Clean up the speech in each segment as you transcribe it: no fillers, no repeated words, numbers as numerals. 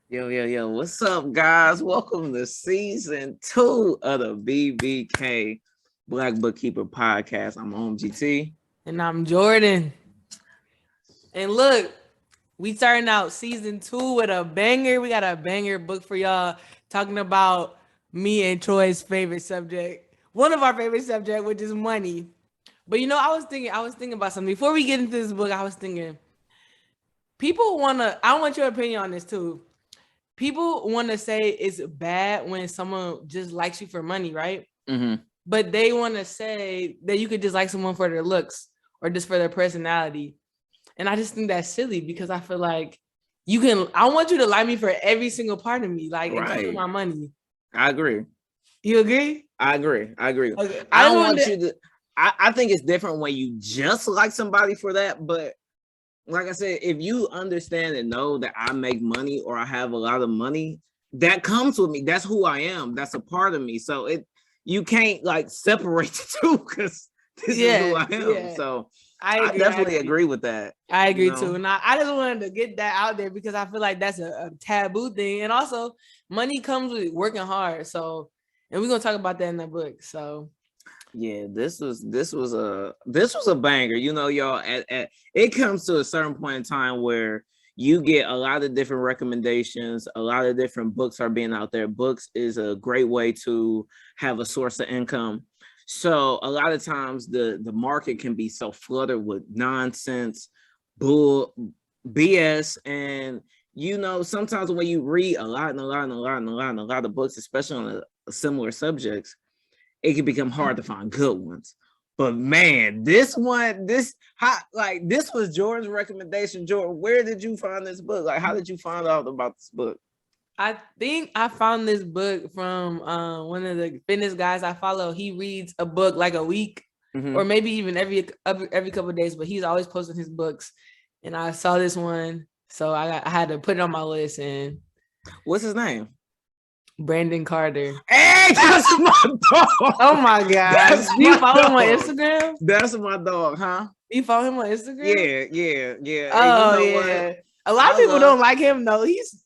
Yo. What's up, guys? Welcome to season 2 of the BBK Black Bookkeeper Podcast. I'm OMGT. And I'm Jordan. And look, we starting out season 2 with a banger. We got a banger book for y'all talking about me and Troy's favorite subject. One of our favorite subject, which is money. But I was thinking about something. Before we get into this book, I was thinking, I want your opinion on this too. People want to say it's bad when someone just likes you for money, right? Mm-hmm. But they want to say that you could just like someone for their looks or just for their personality. And I just think that's silly because I feel like I want you to like me for every single part of me, like including my money. I agree. You agree? I agree. Okay. I don't want you to, I think it's different when you just like somebody for that. But like I said, if you understand and know that I make money or I have a lot of money, that comes with me. That's who I am. That's a part of me. So you can't like separate the two because this is who I am. Yeah. So I definitely agree with that. I agree too. And I just wanted to get that out there because I feel like that's a taboo thing. And also money comes with working hard. So, and we're going to talk about that in the book. So yeah, this was a banger. Y'all, it comes to a certain point in time where you get a lot of different recommendations. A lot of different books are being out there. Books is a great way to have a source of income. So a lot of times the market can be so flooded with nonsense, bull, BS, and sometimes when you read a lot of books, especially on similar subjects, it can become hard to find good ones. But man, this was Jordan's recommendation. Jordan, where did you find this book? Like, how did you find out about this book? I think I found this book from one of the fitness guys I follow. He reads a book like a week, or maybe even every couple of days, but he's always posting his books. And I saw this one, so I had to put it on my list. And what's his name? Brandon Carter. Hey, that's my dog. Oh my God. Do you follow him on Instagram? That's my dog, huh? You follow him on Instagram? Yeah. Oh, yeah. A lot of people don't like him though. He's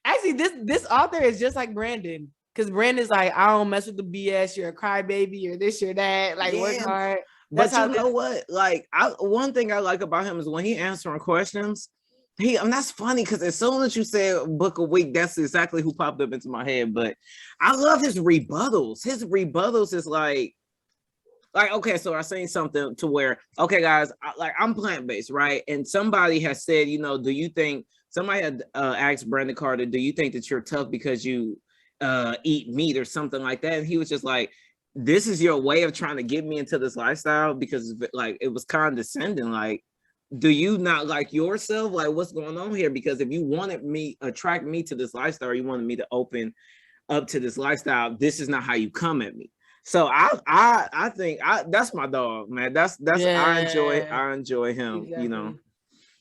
actually this author is just like Brandon. Because Brandon's like, I don't mess with the BS, you're a crybaby, you're this, you're that, like work hard. But you know what? Like one thing I like about him is when he answering questions, and that's funny because as soon as you said book a week, that's exactly who popped up into my head. But I love his rebuttals. His rebuttals is like, okay, so I seen something to where, okay, guys, I'm plant-based, right? And somebody has said, do you think somebody had asked Brandon Carter, do you think that you're tough because you eat meat or something like that? And he was just like, this is your way of trying to get me into this lifestyle because like it was condescending, like, do you not like yourself? Like, what's going on here? Because if you wanted me, attract me to this lifestyle, or you wanted me to open up to this lifestyle, this is not how you come at me. So I think that's my dog, man. That's I enjoy him.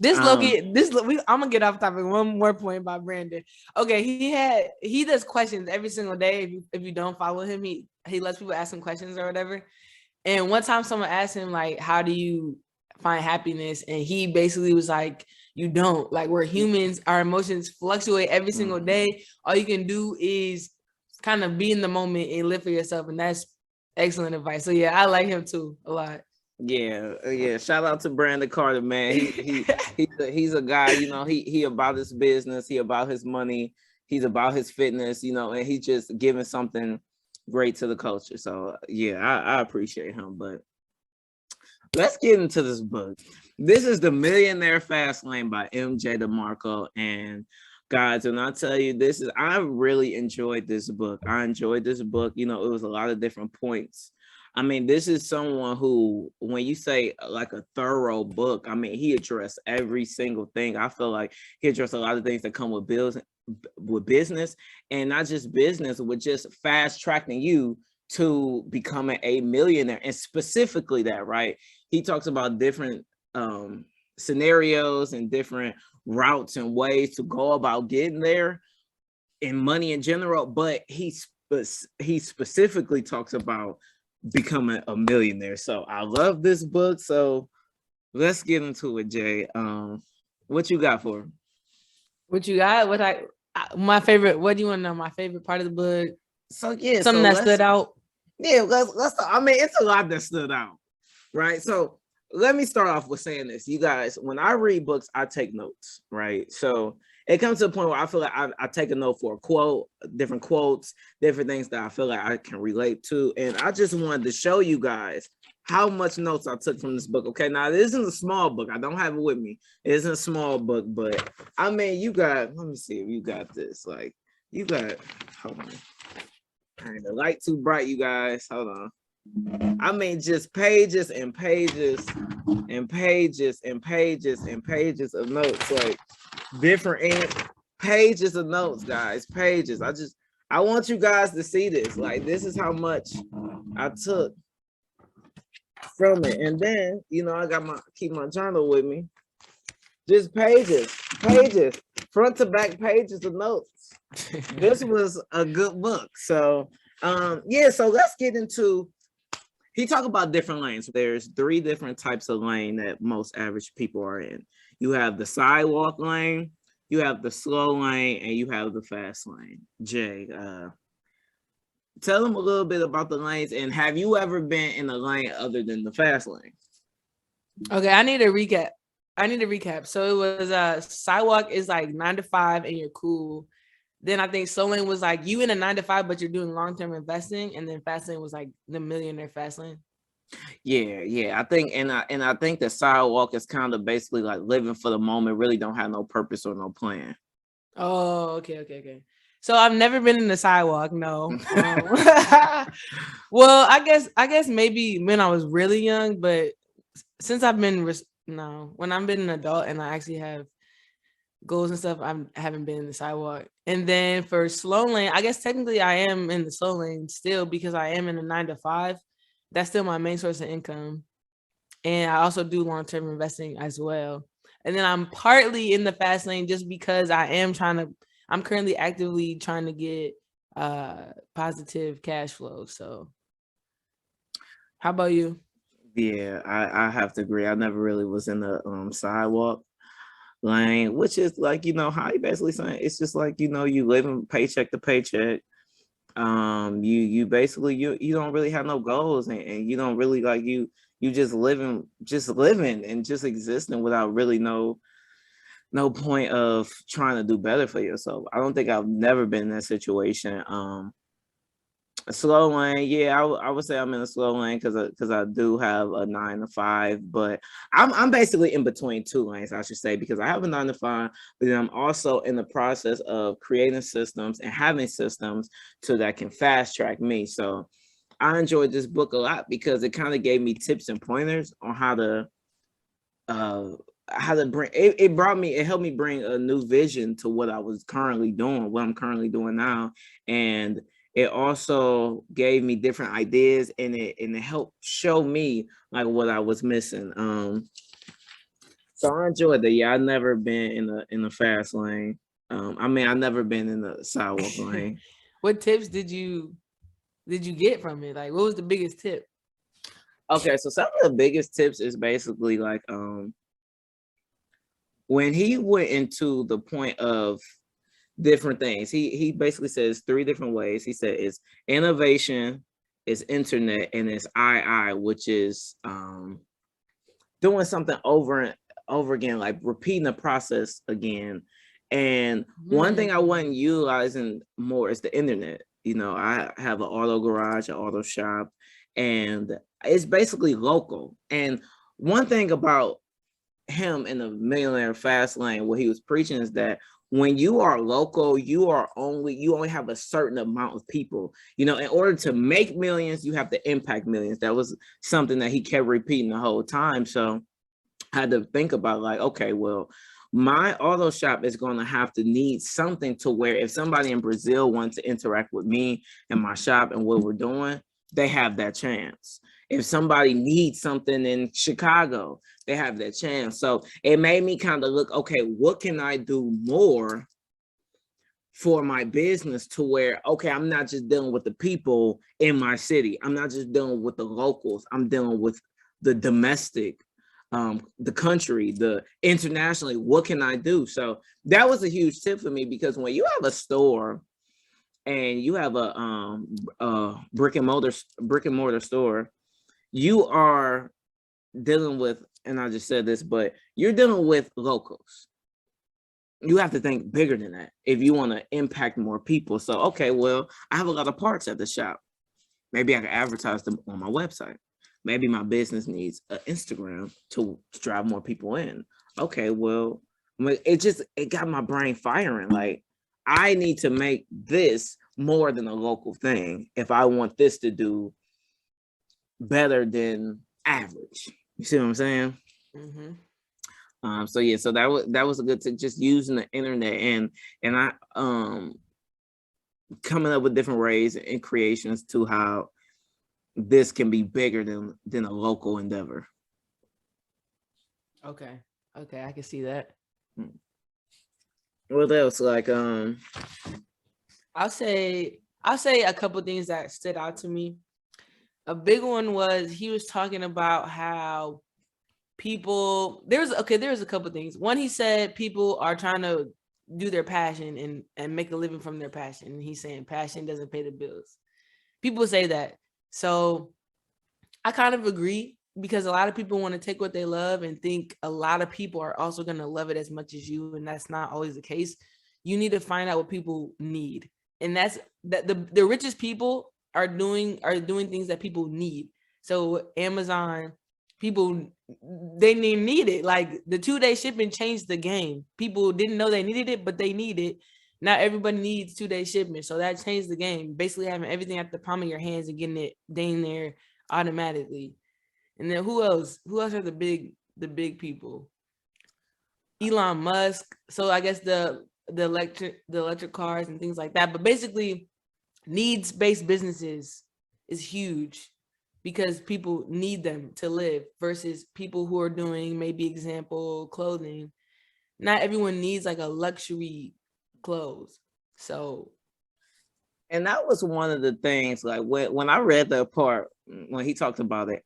Exactly. This I'm gonna get off topic. One more point about Brandon. Okay, he does questions every single day. If you don't follow him, he lets people ask him questions or whatever. And one time someone asked him like, how do you find happiness? And he basically was like, you don't. Like, we're humans, our emotions fluctuate every single day. All you can do is kind of be in the moment and live for yourself. And that's excellent advice. So yeah, I like him too a lot. Yeah. Shout out to Brandon Carter, man. He's a guy, he about his business, he about his money, he's about his fitness, and he's just giving something great to the culture. So yeah, I appreciate him. But let's get into this book. This is The Millionaire Fast Lane by MJ DeMarco. And guys, and I tell you, I really enjoyed this book. It was a lot of different points. I mean, this is someone who, when you say like a thorough book, I mean, he addressed every single thing. I feel like he addressed a lot of things that come with business, and not just business, with just fast tracking you to becoming a millionaire. And specifically that, right? He talks about different scenarios and different routes and ways to go about getting there in money in general. But he specifically talks about becoming a millionaire. So I love this book. So let's get into it, Jay. What you got for him? What you got? My favorite. What do you want to know? My favorite part of the book. So yeah, something that stood out. Yeah, let's. I mean, it's a lot that stood out, right? So let me start off with saying this, you guys. When I read books, I take notes, right? So it comes to a point where I feel like I take a note for a quote, different quotes, different things that I feel like I can relate to, and I just wanted to show you guys how much notes I took from this book. Okay, now this isn't a small book. I don't have it with me. It isn't a small book, but I mean, you got. Let me see if you got this. Like you got. Hold on. All right, the light too bright, you guys. Hold on. I mean, just pages and pages and pages and pages and pages of notes, like different ink, pages of notes, guys. Pages. I want you guys to see this. Like, this is how much I took from it. And then, I got keep my journal with me. Just pages, front to back pages of notes. This was a good book. So yeah, so let's get into, he talked about different lanes. There's 3 different types of lane that most average people are in. You have the sidewalk lane, you have the slow lane, and you have the fast lane. Jay, tell them a little bit about the lanes, and have you ever been in a lane other than the fast lane? Okay, I need a recap. So it was sidewalk is like 9 to 5 and you're cool. Then I think slow lane was like you in a 9 to 5, but you're doing long-term investing, and then fast lane was like the millionaire fast lane. Yeah. I think, and I think the sidewalk is kind of basically like living for the moment, really don't have no purpose or no plan. Oh, okay. So I've never been in the sidewalk, no. Well, I guess maybe when I was really young, but since I've been when I've been an adult and I actually have goals and stuff, I haven't been in the sidewalk. And then for slow lane, I guess technically I am in the slow lane still because I am in a 9 to 5. That's still my main source of income. And I also do long-term investing as well. And then I'm partly in the fast lane just because I'm currently actively trying to get positive cash flow. So how about you? Yeah, I have to agree. I never really was in the sidewalk lane, which is like, how you basically saying it's just like, you living paycheck to paycheck. You basically you don't really have no goals, and you don't really like you just living and just existing without really no point of trying to do better for yourself. I don't think I've never been in that situation. A slow lane, yeah, I would say I'm in a slow lane because I do have a 9 to 5, but I'm basically in between 2 lanes, I should say, because I have a 9 to 5, but then I'm also in the process of creating systems and having systems so that can fast track me. So I enjoyed this book a lot because it kind of gave me tips and pointers on how to bring it helped me bring a new vision to what I was currently doing, what I'm currently doing now. And it also gave me different ideas, and it helped show me like what I was missing. So I enjoyed that. Yeah, I've never been in the fast lane. I mean, I've never been in the sidewalk lane. What tips did you get from it? Like, what was the biggest tip? Okay, so some of the biggest tips is basically like when he went into the point of different things, he basically says 3 different ways. He said it's innovation, it's internet, and it's II, which is doing something over and over again, like repeating the process again. And one thing I wasn't utilizing more is the internet. I have an auto garage, an auto shop, and it's basically local. And one thing about him in the millionaire fast lane, what he was preaching is that when you are local, you only have a certain amount of people. In order to make millions, you have to impact millions. That was something that he kept repeating the whole time. So I had to think about like, okay, well, my auto shop is going to have to need something to where if somebody in Brazil wants to interact with me and my shop and what we're doing, they have that chance. If somebody needs something in Chicago, they have that chance. So it made me kind of look, okay, what can I do more for my business to where, okay, I'm not just dealing with the people in my city. I'm not just dealing with the locals. I'm dealing with the domestic the country, the internationally, what can I do? So that was a huge tip for me, because when you have a store and you have a brick and mortar store, you are dealing with, and I just said this, but you're dealing with locals. You have to think bigger than that if you want to impact more people. So, okay, well, I have a lot of parts at the shop. Maybe I can advertise them on my website. Maybe my business needs an Instagram to drive more people in. Okay, well, it got my brain firing. Like, I need to make this more than a local thing if I want this to do better than average. You see what I'm saying? Mm-hmm. So yeah, so that was a good thing, just using the internet and I coming up with different ways and creations to how this can be bigger than a local endeavor. Okay, I can see that. What else? Like I'll say a couple things that stood out to me. A big one was he was talking about how people there's a couple things. One, he said people are trying to do their passion and make a living from their passion. And he's saying passion doesn't pay the bills. People say that. So I kind of agree, because a lot of people want to take what they love and think a lot of people are also going to love it as much as you. And that's not always the case. You need to find out what people need. And that's that the richest people are doing things that people need. So Amazon, people, they need it. Like the 2-day shipping changed the game. People didn't know they needed it, but they need it. Not everybody needs 2-day shipment. So that changed the game. Basically having everything at the palm of your hands and getting it dang there automatically. And then who else? Who else are the big people? Elon Musk. So I guess the electric cars and things like that. But basically, needs-based businesses is huge, because people need them to live, versus people who are doing, maybe example, clothing. Not everyone needs like a luxury clothes. So, and that was one of the things, like when I read the part when he talked about it,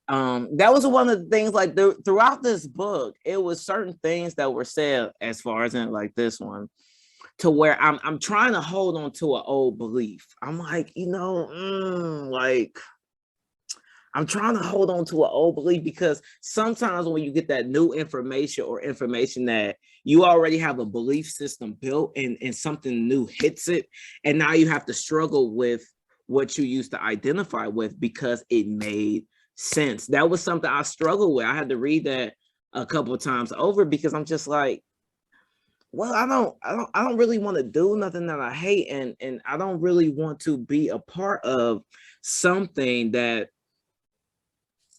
that was one of the things, like throughout this book, it was certain things that were said, as far as in like this one, to where I'm trying to hold on to an old belief. I'm like, like I'm trying to hold on to an old belief, because sometimes when you get that new information or information that you already have a belief system built and something new hits it, and now you have to struggle with what you used to identify with because it made sense. That was something I struggled with. I had to read that a couple of times over, because I'm just like, well, I don't really want to do nothing that I hate, and I don't really want to be a part of something that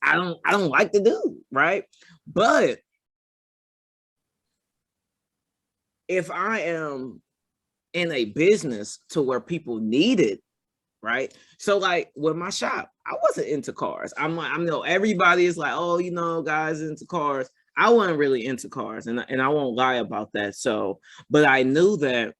I don't like to do, right? But if I am in a business to where people need it, right? So like with my shop, I wasn't into cars. I know everybody is like, oh, guys into cars. I wasn't really into cars, and I won't lie about that. So, but I knew that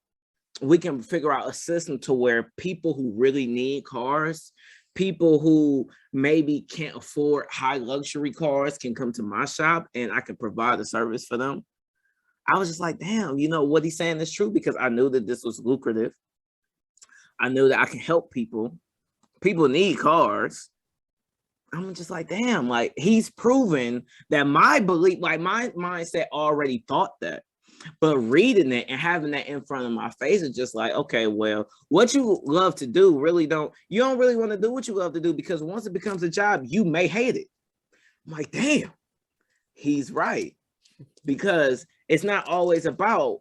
we can figure out a system to where people who really need cars, people who maybe can't afford high luxury cars, can come to my shop and I can provide a service for them. I was just like, damn, what he's saying is true, because I knew that this was lucrative. I knew that I can help people. People need cars. I'm just like, damn, like he's proven that my belief, like my mindset already thought that. But reading it and having that in front of my face is just like, okay, well, what you love to do you don't really want to do what you love to do, because once it becomes a job, you may hate it. I'm like, damn, he's right. Because it's not always about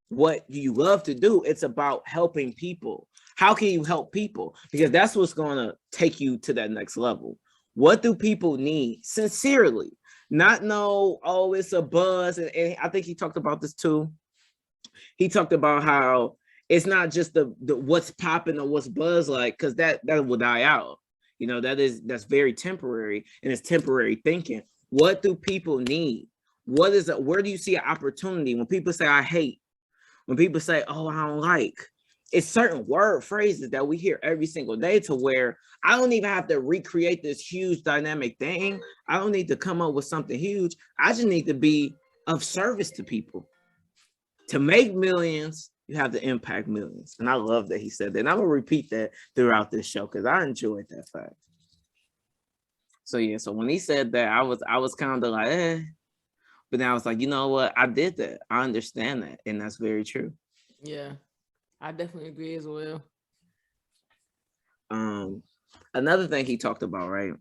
what you love to do. It's about helping people. How can you help people? Because that's what's going to take you to that next level. What do people need sincerely? Not know, oh, it's a buzz. And I think he talked about this too. He talked about how it's not just the what's popping or what's buzz like, because that will die out. That's very temporary, and it's temporary thinking. What do people need? What is it? Where do you see an opportunity? When people say I hate, when people say, oh, I don't like, it's certain word phrases that we hear every single day to where I don't even have to recreate this huge dynamic thing. I don't need to come up with something huge. I just need to be of service to people. To make millions, you have to impact millions. And I love that he said that. And I'm gonna repeat that throughout this show because I enjoyed that fact. So yeah, so when he said that, I was kind of like, but then I was like, you know what? I did that. I understand that. And that's very true. Yeah, I definitely agree as well. Another thing he talked about, right?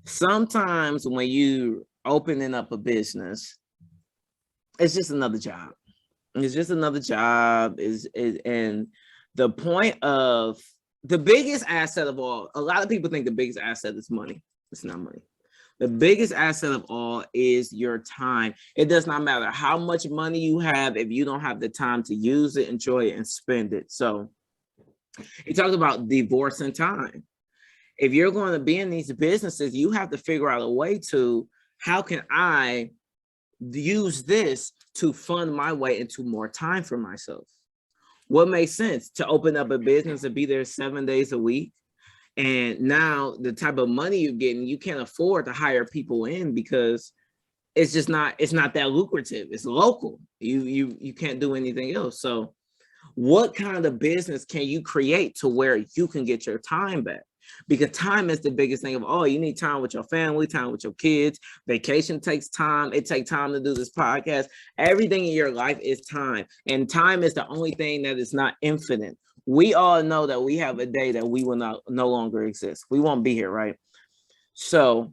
Sometimes when you opening up a business, it's just another job. It's just another job. And the point of the biggest asset of all, a lot of people think the biggest asset is money. It's not money. The biggest asset of all is your time. It does not matter how much money you have if you don't have the time to use it, enjoy it, and spend it. So he talked about divorcing time. If you're going to be in these businesses, you have to figure out a way to, how can I use this to fund my way into more time for myself? What makes sense? To open up a business and be there 7 days a week. And now the type of money you're getting, you can't afford to hire people in because it's just not, it's not that lucrative. It's local. You can't do anything else. So what kind of business can you create to where you can get your time back? Because time is the biggest thing of all. You need time with your family, time with your kids. Vacation takes time. It takes time to do this podcast. Everything in your life is time. And time is the only thing that is not infinite. We all know that we have a day that we will not no longer exist. We won't be here, right? So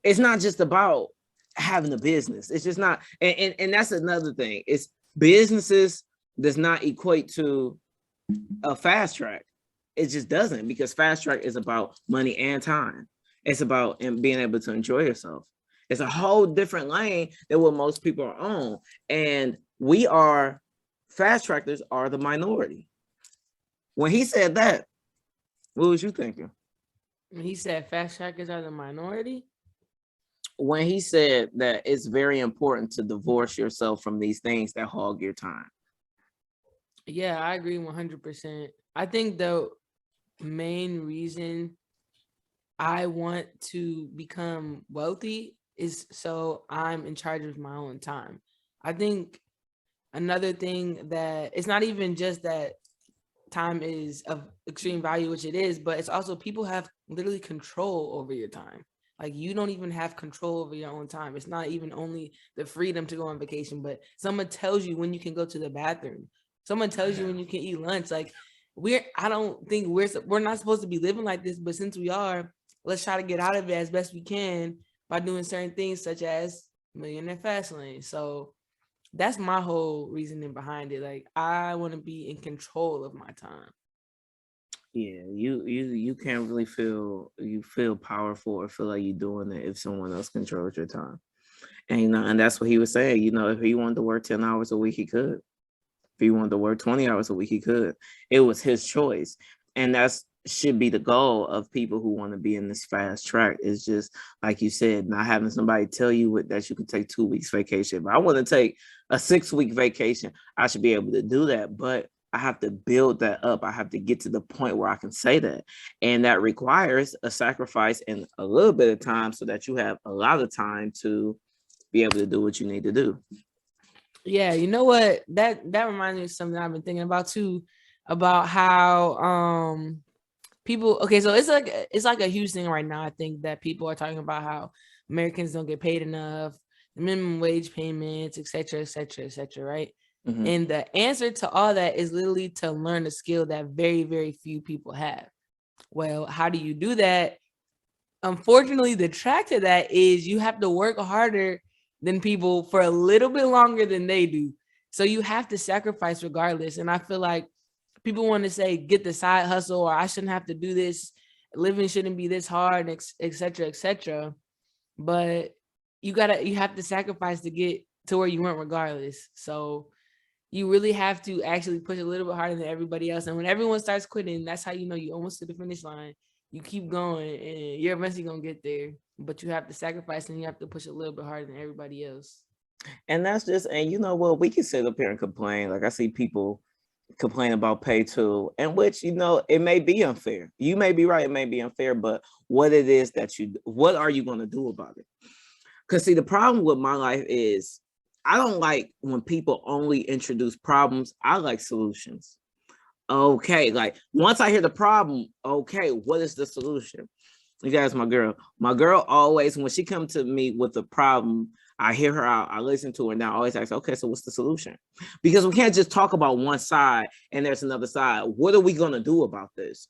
it's not just about having a business. It's just not, and that's another thing. It's businesses does not equate to a fast track. It just doesn't, because fast track is about money and time. It's about being able to enjoy yourself. It's a whole different lane than what most people are on. And we are, fast trackers are the minority. When he said that, what was you thinking? When he said fast trackers are the minority? When he said that it's very important to divorce yourself from these things that hog your time. Yeah, I agree 100%. I think the main reason I want to become wealthy is so I'm in charge of my own time. I think another thing that it's not even just that time is of extreme value, which it is, but it's also people have literally control over your time. Like you don't even have control over your own time. It's not even only the freedom to go on vacation, but someone tells you when you can go to the bathroom. Someone tells you when you can eat lunch. Like I don't think we're not supposed to be living like this, but since we are, let's try to get out of it as best we can by doing certain things such as Millionaire Fastlane. So that's my whole reasoning behind it. Like I want to be in control of my time. Yeah, you can't really feel powerful or feel like you're doing it if someone else controls your time. And and that's what he was saying. If he wanted to work 10 hours a week, he could. If he wanted to work 20 hours a week, he could. It was his choice. And that's should be the goal of people who want to be in this fast track. Is just like you said, not having somebody tell you that you can take 2 weeks vacation. But I want to take a 6-week vacation. I should be able to do that. But I have to build that up. I have to get to the point where I can say that. And that requires a sacrifice and a little bit of time so that you have a lot of time to be able to do what you need to do. Yeah, you know what? That reminds me of something I've been thinking about too, about how people, okay, so it's like a huge thing right now. I think that people are talking about how Americans don't get paid enough, the minimum wage payments, et cetera, et cetera, et cetera, right? Mm-hmm. And the answer to all that is literally to learn a skill that very, very few people have. Well, how do you do that? Unfortunately, the track to that is you have to work harder than people for a little bit longer than they do. So you have to sacrifice regardless. And I feel like people want to say, get the side hustle, or I shouldn't have to do this. Living shouldn't be this hard, et cetera, et cetera. But you have to sacrifice to get to where you went regardless. So you really have to actually push a little bit harder than everybody else. And when everyone starts quitting, that's how you know you almost to the finish line. You keep going and you're eventually going to get there. But you have to sacrifice and you have to push a little bit harder than everybody else. And that's just, and you know what, we can sit up here and complain. Like I see people, complain about pay too, and which, you know, it may be unfair. You may be right, it may be unfair, but what it is that what are you going to do about it? Because see, the problem with my life is I don't like when people only introduce problems. I like solutions. Okay, like once I hear the problem, okay, what is the solution? You guys, my girl always, when she comes to me with a problem, I hear her out, I listen to her, and I always ask, okay, so what's the solution? Because we can't just talk about one side and there's another side. What are we going to do about this?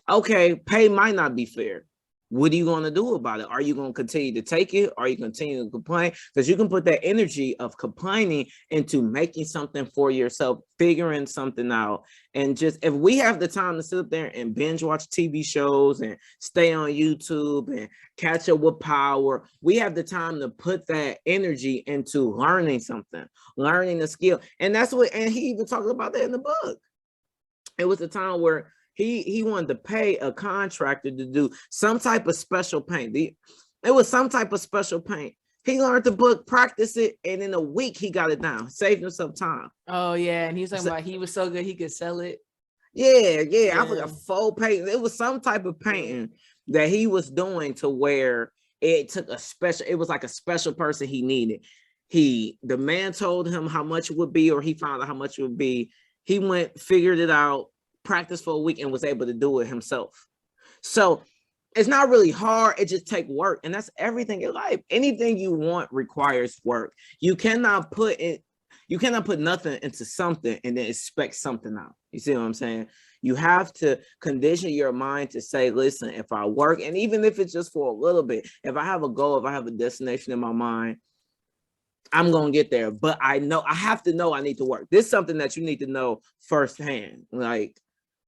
Okay, pay might not be fair. What are you going to do about it? Are you going to continue to take it? Are you continue to complain? Because you can put that energy of complaining into making something for yourself, figuring something out. And just, if we have the time to sit up there and binge watch TV shows and stay on YouTube and catch up with Power, we have the time to put that energy into learning something, learning a skill. And that's what, and he even talked about that in the book. It was a time where he wanted to pay a contractor to do some type of special paint. It was some type of special paint. He learned the book, practiced it, and in a week he got it down, saved himself time. Oh yeah, and he was talking about he was so good he could sell it. Yeah. I forgot full paint. It was some type of painting that he was doing to where it took a special. It was like a special person he needed. The man told him how much it would be, or he found out how much it would be. He went, figured it out, practiced for a week, and was able to do it himself. So it's not really hard. It just takes work. And that's everything in life. Anything you want requires work. You cannot put nothing into something and then expect something out. You see what I'm saying? You have to condition your mind to say, listen, if I work, and even if it's just for a little bit, if I have a goal, if I have a destination in my mind, I'm going to get there. But I have to know I need to work. This is something that you need to know firsthand. Like,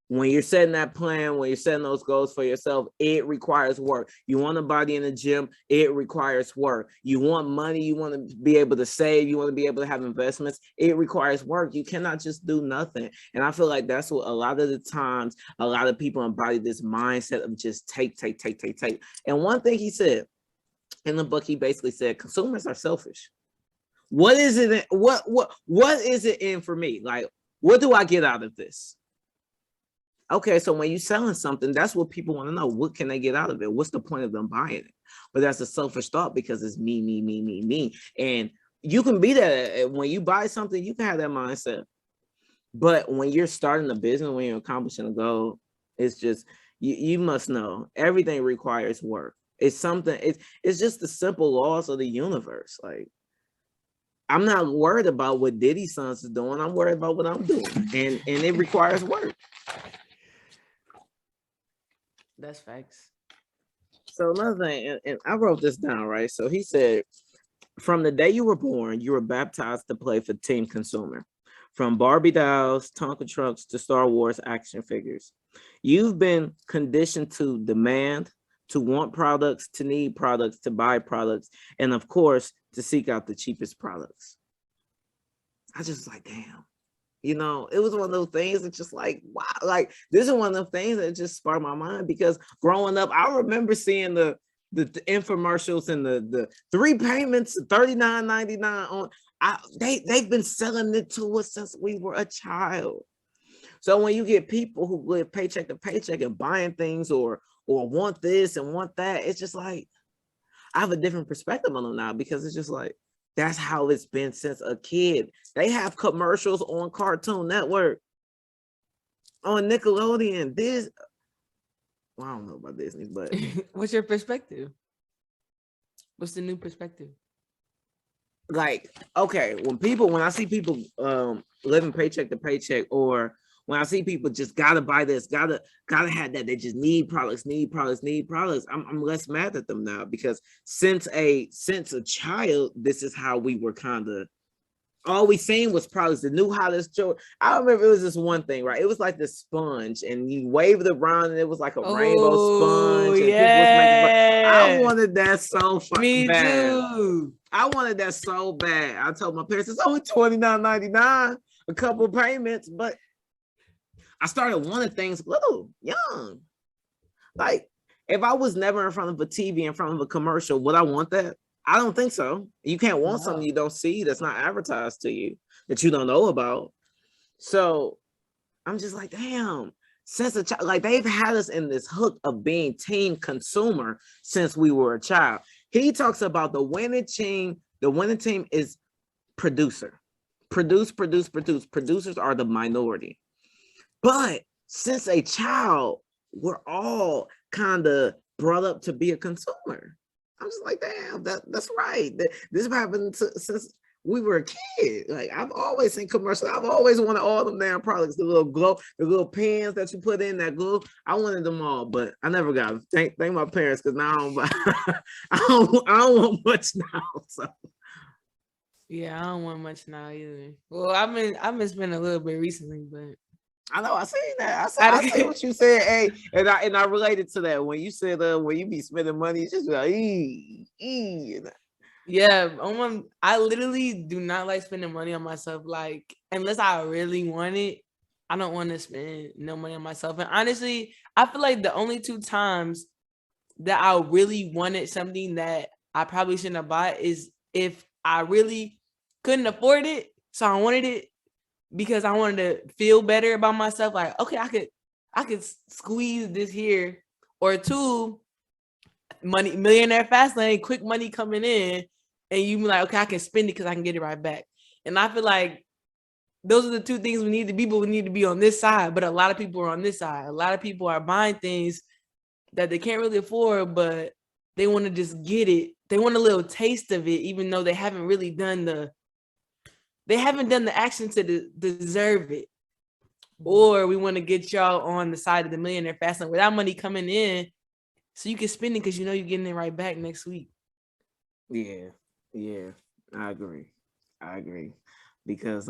when you're setting that plan, when you're setting those goals for yourself, it requires work. You want a body in the gym, it requires work. You want money, you want to be able to save, you want to be able to have investments, it requires work. You cannot just do nothing. And I feel like that's what a lot of the times, a lot of people embody this mindset of just take. And one thing he said in the book, he basically said, consumers are selfish. What is it? What is it in for me? Like, what do I get out of this? Okay, so when you're selling something, that's what people want to know. What can they get out of it? What's the point of them buying it? But that's a selfish thought because it's me. And you can be that. When you buy something, you can have that mindset. But when you're starting a business, when you're accomplishing a goal, it's just, you must know everything requires work. It's something, it's just the simple laws of the universe. Like, I'm not worried about what Diddy's sons is doing. I'm worried about what I'm doing. And it requires work. That's facts. So another thing, and I wrote this down, right? So he said, from the day you were born, you were baptized to play for Team Consumer. From Barbie dolls, Tonka trucks to Star Wars action figures. You've been conditioned to demand, to want products, to need products, to buy products, and of course, to seek out the cheapest products. I just like, damn. You know, it was one of those things that just like, wow, like this is one of those things that just sparked my mind because growing up, I remember seeing the infomercials and the 3 payments, $39.99 on. They've been selling it to us since we were a child. So when you get people who live paycheck to paycheck and buying things or want this and want that, it's just like I have a different perspective on them now because it's just like, that's how it's been since a kid. They have commercials on Cartoon Network, on Nickelodeon. Well, I don't know about Disney, but what's your perspective? What's the new perspective? Like, okay, when I see people living paycheck to paycheck, or when I see people just gotta buy this, gotta have that, they just need products. I'm less mad at them now because since a child, this is how we were kind of. All we seen was products, the new hottest joke. I remember it was this one thing, right? It was like this sponge, and you waved it around, and it was like a rainbow sponge. And people was making. I wanted that so fucking bad. Me too. I wanted that so bad. I told my parents it's only $29.99, a couple payments, but I started wanting things little young. Like if I was never in front of a TV, in front of a commercial, would I want that? I don't think so. You can't want something you don't see, that's not advertised to you, that you don't know about. So I'm just like, damn. Since a child, like they've had us in this hook of being team consumer since we were a child. He talks about the winning team. The winning team is producer. Produce, produce, produce. Producers are the minority. But since a child, we're all kind of brought up to be a consumer. I'm just like, damn, that's right. This happened since we were a kid. Like I've always seen commercials. I've always wanted all them damn products, the little glow, the little pens that you put in that glue. I wanted them all, but I never got them. Thank my parents, because now I don't want much now. So Yeah, I don't want much now either. Well, I've been spending a little bit recently, but I know I seen that. I see what you said. Hey, and I related to that when you said when you be spending money, it's just like yeah, I literally do not like spending money on myself. Like, unless I really want it, I don't want to spend no money on myself. And honestly, I feel like the only 2 times that I really wanted something that I probably shouldn't have bought is if I really couldn't afford it. So I wanted it because I wanted to feel better about myself. Like, okay, I could squeeze this here. Or 2, money, millionaire fast lane, quick money coming in, and you be like, okay, I can spend it because I can get it right back. And I feel like those are the 2 things we need to be. People need to be on this side, but a lot of people are on this side. A lot of people are buying things that they can't really afford, but they want to just get it. They want a little taste of it, even though they haven't really done the action to deserve it. Or we want to get y'all on the side of the millionaire fast lane without money coming in, so you can spend it because you know you're getting it right back next week. yeah, I agree. Because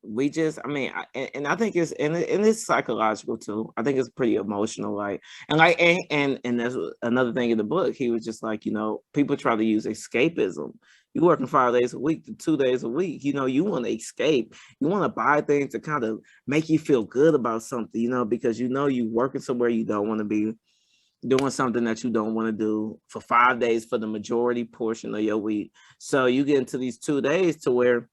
we just, I mean, and I think it's and it's psychological too. I think it's pretty emotional, like and that's another thing in the book. He was just like, people try to use escapism. You working 5 days a week to 2 days a week. You want to escape. You want to buy things to kind of make you feel good about something. Because you working somewhere you don't want to be, doing something that you don't want to do for 5 days for the majority portion of your week. So you get into these 2 days to where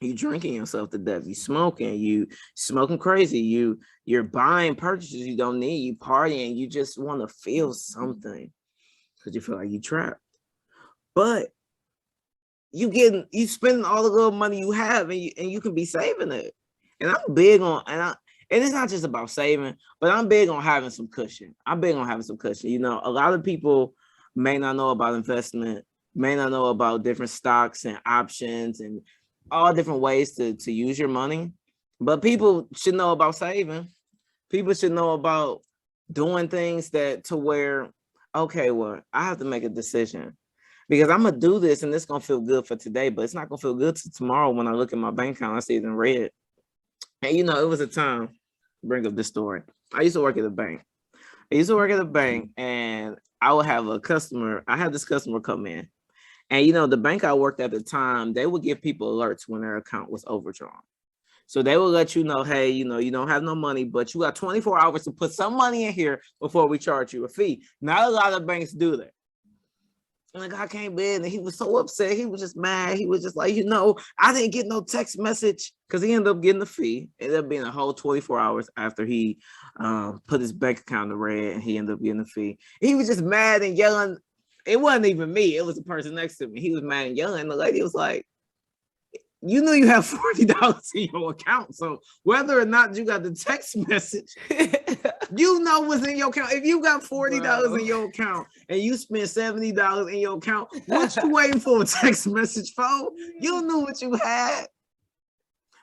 you drinking yourself to death, you smoking crazy, you're buying purchases you don't need, you partying, you just want to feel something because you feel like you trapped. But you spending all the little money you have, and you can be saving it. And I'm big on, and it's not just about saving, but I'm big on having some cushion. A lot of people may not know about investment, may not know about different stocks and options and all different ways to use your money, but people should know about saving. People should know about doing things to where, okay, well, I have to make a decision because I'm gonna do this and it's gonna feel good for today, but it's not gonna feel good to tomorrow when I look at my bank account, I see it in red. And it was a time, bring up this story. I used to work at a bank. And I would have a customer. I had this customer come in. And the bank I worked at the time, they would give people alerts when their account was overdrawn. So they will let you know, hey, you don't have no money, but you got 24 hours to put some money in here before we charge you a fee. Not a lot of banks do that. And the guy came in and he was so upset. He was just mad. He was just like, I didn't get no text message, because he ended up getting the fee. It ended up being a whole 24 hours after he put his bank account in red, and he ended up getting the fee. He was just mad and yelling. It wasn't even me. It was the person next to me. He was mad and yelling. And the lady was like, you know you have $40 in your account. So whether or not you got the text message, what's in your account. If you got $40 in your account and you spent $70 in your account, what you waiting for a text message for? You knew what you had.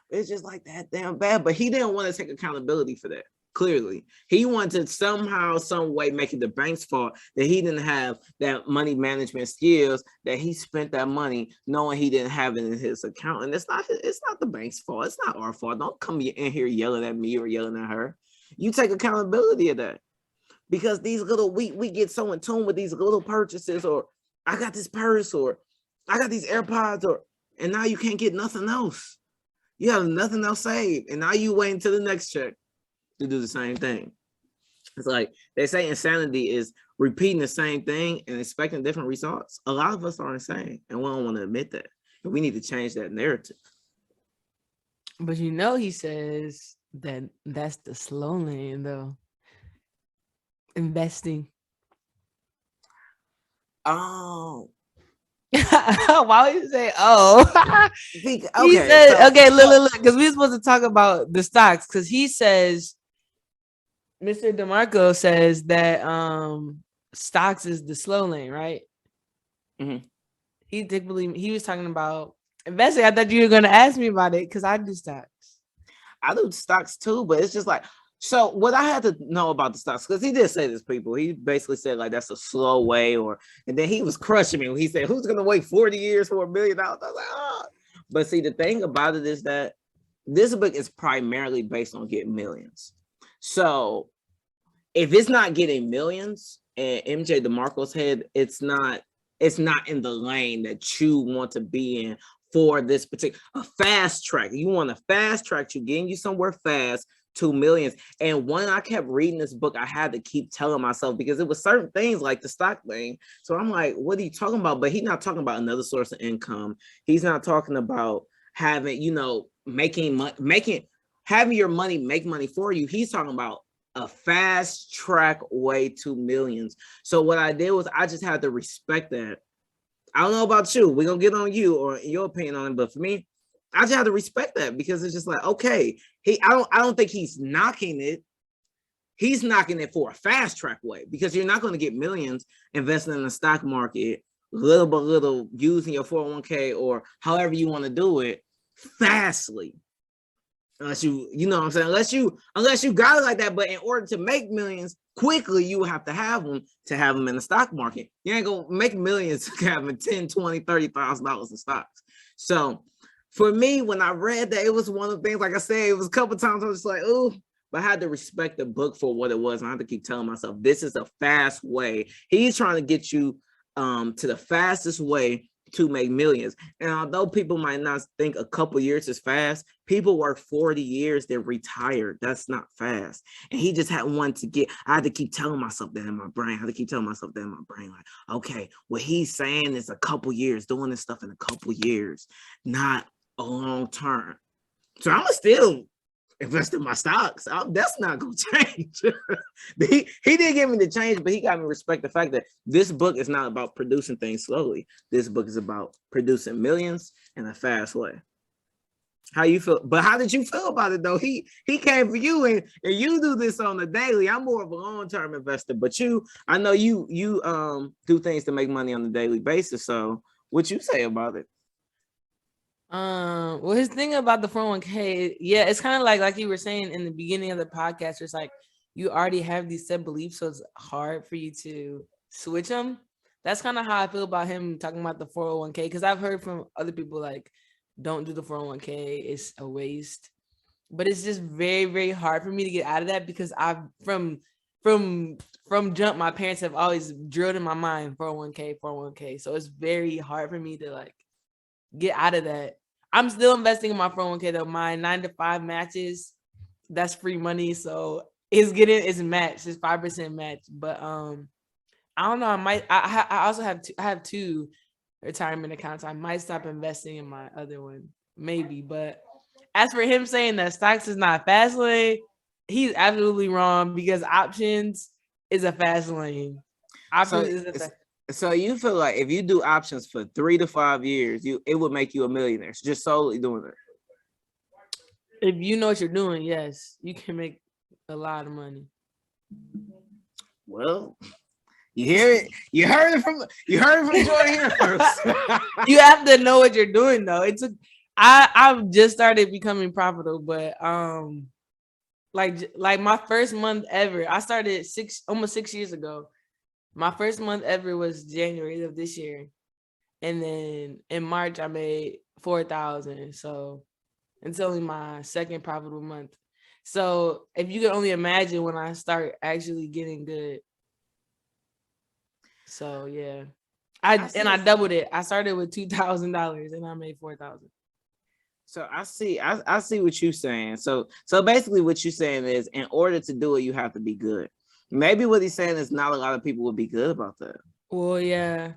It's just like that damn bad. But he didn't want to take accountability for that. Clearly, he wanted to somehow, some way make it the bank's fault that he didn't have that money management skills, that he spent that money knowing he didn't have it in his account. And it's not the bank's fault. It's not our fault. Don't come in here yelling at me or yelling at her. You take accountability of that, because these little we get so in tune with these little purchases, or I got this purse, or I got these AirPods, and now you can't get nothing else. You have nothing else saved, and now you waiting till the next check to do the same thing. It's like they say insanity is repeating the same thing and expecting different results. A lot of us are insane, and we don't want to admit that. And we need to change that narrative. But he says that that's the slow lane though. Investing. Oh, Why would you say oh? He okay. said, okay, look, because we're supposed to talk about the stocks. Because he says, Mr. DeMarco says that stocks is the slow lane, right? Mm-hmm. He was talking about investing. I thought you were gonna ask me about it because I do stocks. I do stocks too, but it's just like, so what I had to know about the stocks, because he did say this, people. He basically said like that's a slow way, and then he was crushing me when he said, who's gonna wait 40 years for $1 million? I was like, ah. But see, the thing about it is that this book is primarily based on getting millions. So if it's not getting millions and MJ DeMarco's head, it's not in the lane that you want to be in for this particular a fast track. You want a fast track, you getting you somewhere fast to millions. And when I kept reading this book, I had to keep telling myself, because it was certain things like the stock thing. So I'm like, what are you talking about? But he's not talking about another source of income. He's not talking about having, having your money make money for you. He's talking about a fast track way to millions. So what I did was I just had to respect that. I don't know about you. We're gonna get on you or your opinion on it, but for me, I just had to respect that, because it's just like, okay, I don't think he's knocking it. He's knocking it for a fast track way, because you're not going to get millions investing in the stock market little by little, using your 401k or however you want to do it fastly. Unless you know what I'm saying, unless you got it like that. But in order to make millions quickly, you will have to have them in the stock market. You ain't gonna make millions having 10, 20, $30,000 in stocks. So for me, when I read that, it was one of the things, like I said, it was a couple times I was just like, oh, but I had to respect the book for what it was. And I had to keep telling myself, this is a fast way. He's trying to get you to the fastest way to make millions. And although people might not think a couple years is fast, people work 40 years, they're retired. That's not fast. And he just had one to get. I had to keep telling myself that in my brain. Like, okay, what he's saying is a couple years, doing this stuff in a couple years, not a long term. So I'm still invest in my stocks. That's not gonna change. he didn't give me the change, but he got me to respect the fact that this book is not about producing things slowly. This book is about producing millions in a fast way. How you feel? But how did you feel about it though? He came for you, and you do this on the daily. I'm more of a long-term investor, but I know you do things to make money on a daily basis. So what you say about it? Well, his thing about the 401k, yeah, it's kind of like you were saying in the beginning of the podcast, it's like you already have these set beliefs, so it's hard for you to switch them. That's kind of how I feel about him talking about the 401k, because I've heard from other people like, don't do the 401k, it's a waste. But it's just very, very hard for me to get out of that, because I've from jump, my parents have always drilled in my mind 401k. So it's very hard for me to like get out of that. I'm still investing in my 401k though. My 9 to 5 matches, that's free money. So it's matched. It's 5% match. But I don't know. I also have two retirement accounts. I might stop investing in my other one, maybe. But as for him saying that stocks is not fast lane, he's absolutely wrong, because options is a fast lane. So you feel like if you do options for 3 to 5 years, it would make you a millionaire just solely doing it. If you know what you're doing, yes, you can make a lot of money. Well, you hear it. You heard it from Jordan here first. You have to know what you're doing though. I've just started becoming profitable, but like my first month ever, I started almost 6 years ago. My first month ever was January of this year. And then in March, I made 4,000. So it's only my second profitable month. So if you can only imagine when I start actually getting good. So yeah. I doubled it. I started with $2,000 and I made 4,000. So I see what you're saying. So basically what you're saying is, in order to do it, you have to be good. Maybe what he's saying is not a lot of people would be good about that. Well, yeah.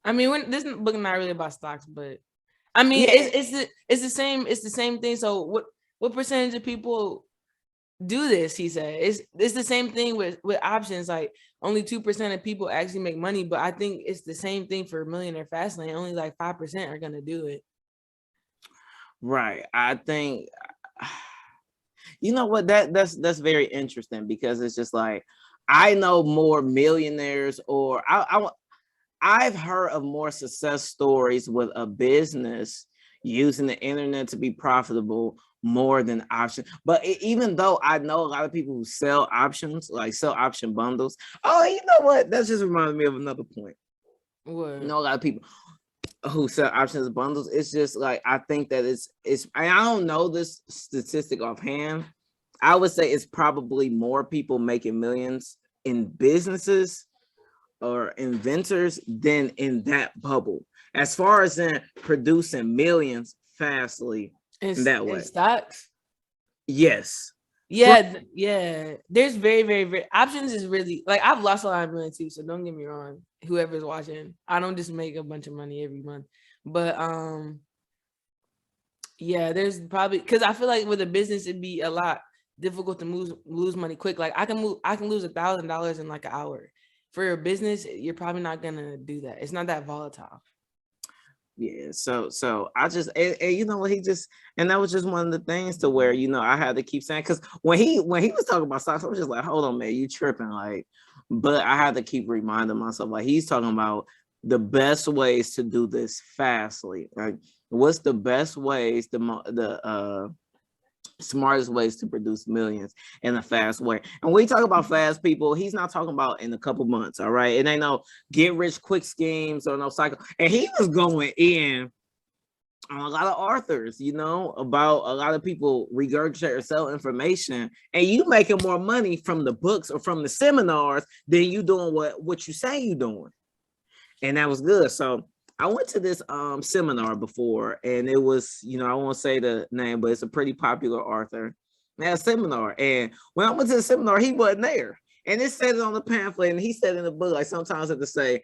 I mean, this book is not really about stocks, but I mean, yeah. It's the same thing. So What percentage of people do this? He said it's the same thing with options. Like only 2% of people actually make money, but I think it's the same thing for Millionaire Fastlane. Only like 5% are gonna do it. Right. I think you know what, that's very interesting, because it's just like I know more millionaires, or I've heard of more success stories with a business using the internet to be profitable more than options. But even though I know a lot of people who sell options, like sell option bundles. Oh, you know what? That just reminded me of another point. What? You know, a lot of people who sell options bundles. It's just like I think that it's. I don't know this statistic offhand. I would say it's probably more people making millions in businesses or inventors than in that bubble, as far as in producing millions fastly in that way. In stocks. Yes. Yeah. There's very options is really like I've lost a lot of money too. So don't get me wrong. Whoever's watching, I don't just make a bunch of money every month, but yeah, there's probably because I feel like with a business it'd be a lot difficult to lose money quick. Like I can lose $1,000 in like an hour. For a business, you're probably not gonna do that. It's not that volatile. Yeah, so I just and you know what, he just, and that was just one of the things to where, you know, I had to keep saying, because when he was talking about stocks, I was just like, hold on, man, you tripping, like, but I had to keep reminding myself, like, he's talking about the best ways to do this fastly, like what's the best ways, the smartest ways to produce millions in a fast way. And when we talk about fast, people, he's not talking about in a couple months. All right. It ain't no get rich quick schemes or no cycle. And he was going in on a lot of authors, you know, about a lot of people regurgitate or sell information, and you making more money from the books or from the seminars than you doing what you say you doing. And that was good. So I went to this seminar before, and it was, you know, I won't say the name, but it's a pretty popular author. That seminar. And when I went to the seminar, he wasn't there. And it said it on the pamphlet, and he said in the book, like sometimes I have to say,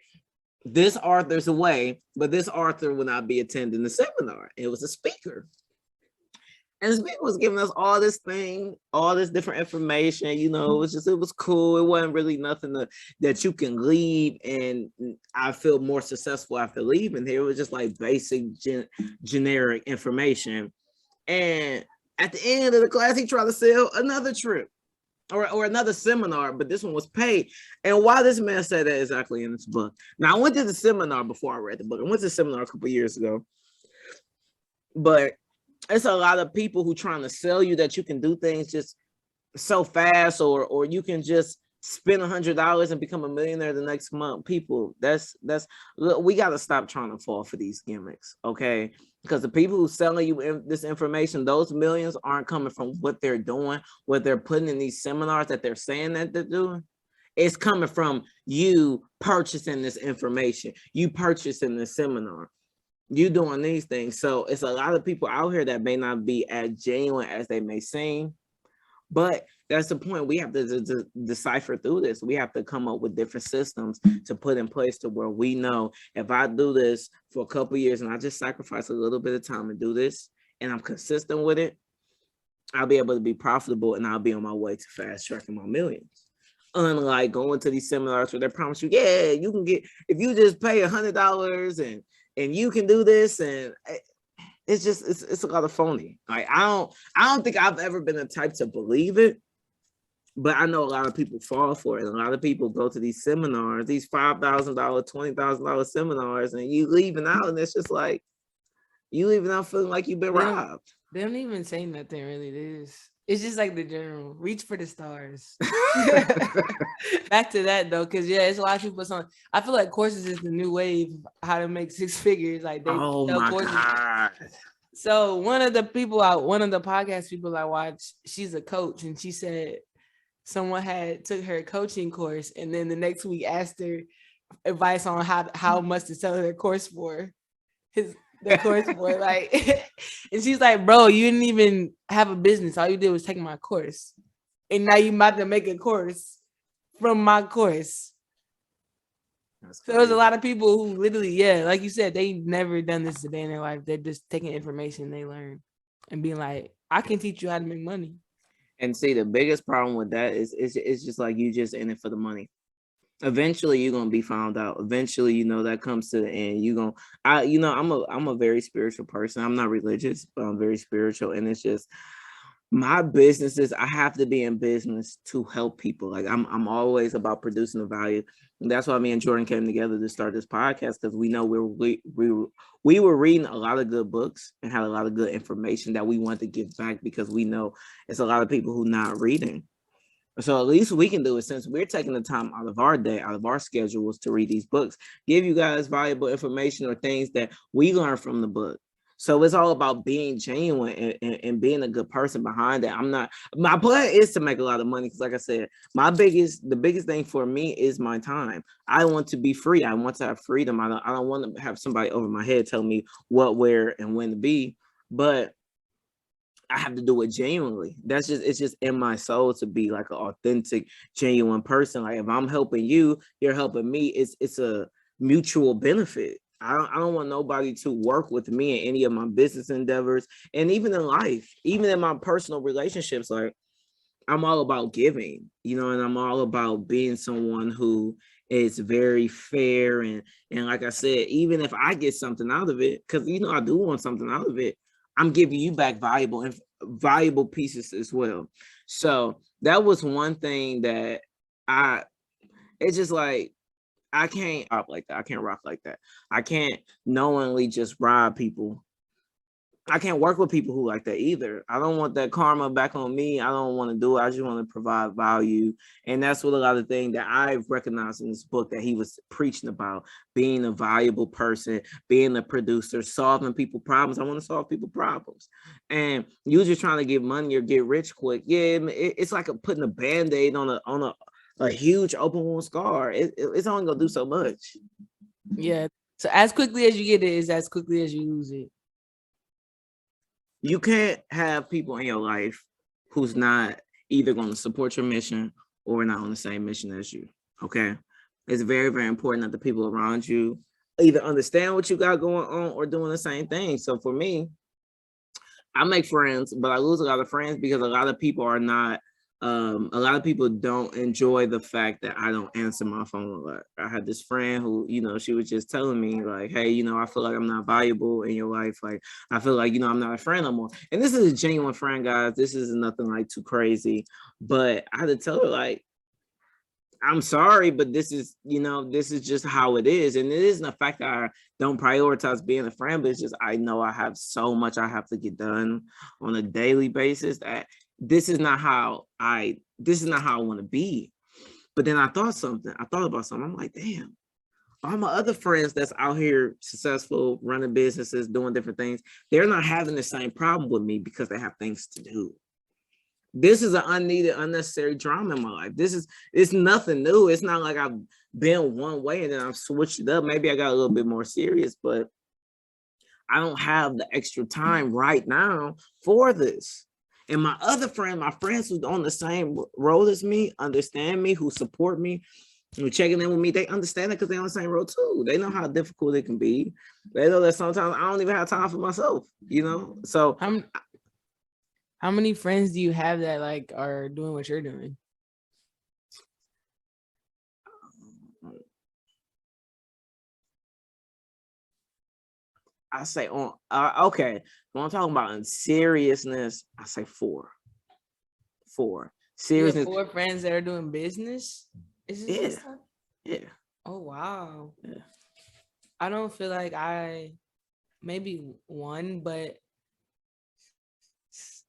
this author's away, but this author will not be attending the seminar. It was a speaker. And the speaker was giving us all this thing, all this different information. You know, it was cool. It wasn't really nothing that you can leave and I feel more successful after leaving here. It was just like basic generic information. And at the end of the class, he tried to sell another trip or another seminar, but this one was paid. And why this man said that exactly in this book. Now, I went to the seminar before I read the book. I went to the seminar a couple years ago, but it's a lot of people who trying to sell you that you can do things just so fast, or you can just spend $100 and become a millionaire the next month. People, we got to stop trying to fall for these gimmicks, okay? Because the people who selling you this information, those millions aren't coming from what they're doing, what they're putting in these seminars that they're saying that they're doing. It's coming from you purchasing this information, you purchasing this seminar, you doing these things. So it's a lot of people out here that may not be as genuine as they may seem, but that's the point. We have to decipher through this. We have to come up with different systems to put in place to where we know if I do this for a couple of years and I just sacrifice a little bit of time and do this and I'm consistent with it, I'll be able to be profitable and I'll be on my way to fast tracking my millions. Unlike going to these seminars where they promise you, yeah, you can get, if you just pay $100 and you can do this, and it's just it's a lot of phony. Like I don't think I've ever been the type to believe it, but I know a lot of people fall for it. A lot of people go to these seminars, these $5,000, $20,000 seminars, and you leaving out, and it's just like you leaving out feeling like you've been robbed. They don't even say nothing really. It's just like the general reach for the stars. Back to that though, because yeah, it's a lot of people. I feel like courses is the new wave of how to make six figures. Like they oh my courses. God. So one of the podcast people I watch, she's a coach, and she said someone had took her coaching course, and then the next week asked her advice on how much to sell their course for. The course for like, and she's like, bro, you didn't even have a business. All you did was take my course, and now you about to make a course from my course. So there's a lot of people who literally, yeah, like you said, they never done this a day in their life. They're just taking information they learn and being like, I can teach you how to make money. And see, the biggest problem with that is it's just like you just in it for the money. Eventually you're gonna be found out. Eventually, that comes to the end. I'm a very spiritual person. I'm not religious, but I'm very spiritual. And it's just my businesses, I have to be in business to help people. Like I'm always about producing the value. And that's why me and Jordan came together to start this podcast, because we know we were reading a lot of good books and had a lot of good information that we want to give back, because we know it's a lot of people who not reading. So at least we can do it, since we're taking the time out of our day, out of our schedules, to read these books, give you guys valuable information or things that we learn from the book. So it's all about being genuine and being a good person behind it. My plan is to make a lot of money, because like I said, the biggest thing for me is my time. I want to be free. I want to have freedom. I don't want to have somebody over my head tell me what, where, and when to be. But I have to do it genuinely. It's just in my soul to be like an authentic, genuine person. Like if I'm helping you, you're helping me. It's a mutual benefit. I don't want nobody to work with me in any of my business endeavors, and even in life, even in my personal relationships. Like I'm all about giving, and I'm all about being someone who is very fair. And like I said, even if I get something out of it, because I do want something out of it, I'm giving you back valuable pieces as well. So that was one thing that it's just like, I can't rock like that. I can't rock like that. I can't knowingly just rob people. I can't work with people who like that either. I don't want that karma back on me. I don't want to do it. I just want to provide value. And that's what a lot of things that I've recognized in this book that he was preaching about: being a valuable person, being a producer, solving people problems. I want to solve people problems. And you just trying to get money or get rich quick. Yeah, it's like putting a Band-Aid on a huge open wound scar. It's only gonna do so much. Yeah. So as quickly as you get it is as quickly as you lose it. You can't have people in your life who's not either going to support your mission or not on the same mission as you. Okay. It's very, very important that the people around you either understand what you got going on or doing the same thing. So for me, I make friends, but I lose a lot of friends because a lot of people are not. A lot of people don't enjoy the fact that I don't answer my phone a lot. I had this friend who, she was just telling me like, hey, I feel like I'm not valuable in your life. Like, I feel like, I'm not a friend no more. And this is a genuine friend, guys. This is nothing like too crazy. But I had to tell her, like, I'm sorry, but this is just how it is. And it isn't the fact that I don't prioritize being a friend, but it's just, I know I have so much I have to get done on a daily basis that this is not how I want to be. But then I thought about something. I'm like, damn, all my other friends that's out here successful, running businesses, doing different things, they're not having the same problem with me because they have things to do. This is an unneeded, unnecessary drama in my life. It's nothing new. It's not like I've been one way and then I've switched it up. Maybe I got a little bit more serious, but I don't have the extra time right now for this. And my friends who's on the same road as me, understand me, who support me, who checking in with me, they understand it because they're on the same road too. They know how difficult it can be. They know that sometimes I don't even have time for myself, So how many friends do you have that like are doing what you're doing? I say okay. When I'm talking about in seriousness, I say four. Seriousness. You have 4 friends that are doing business? Yeah. Oh wow. Yeah. I don't feel like maybe one, but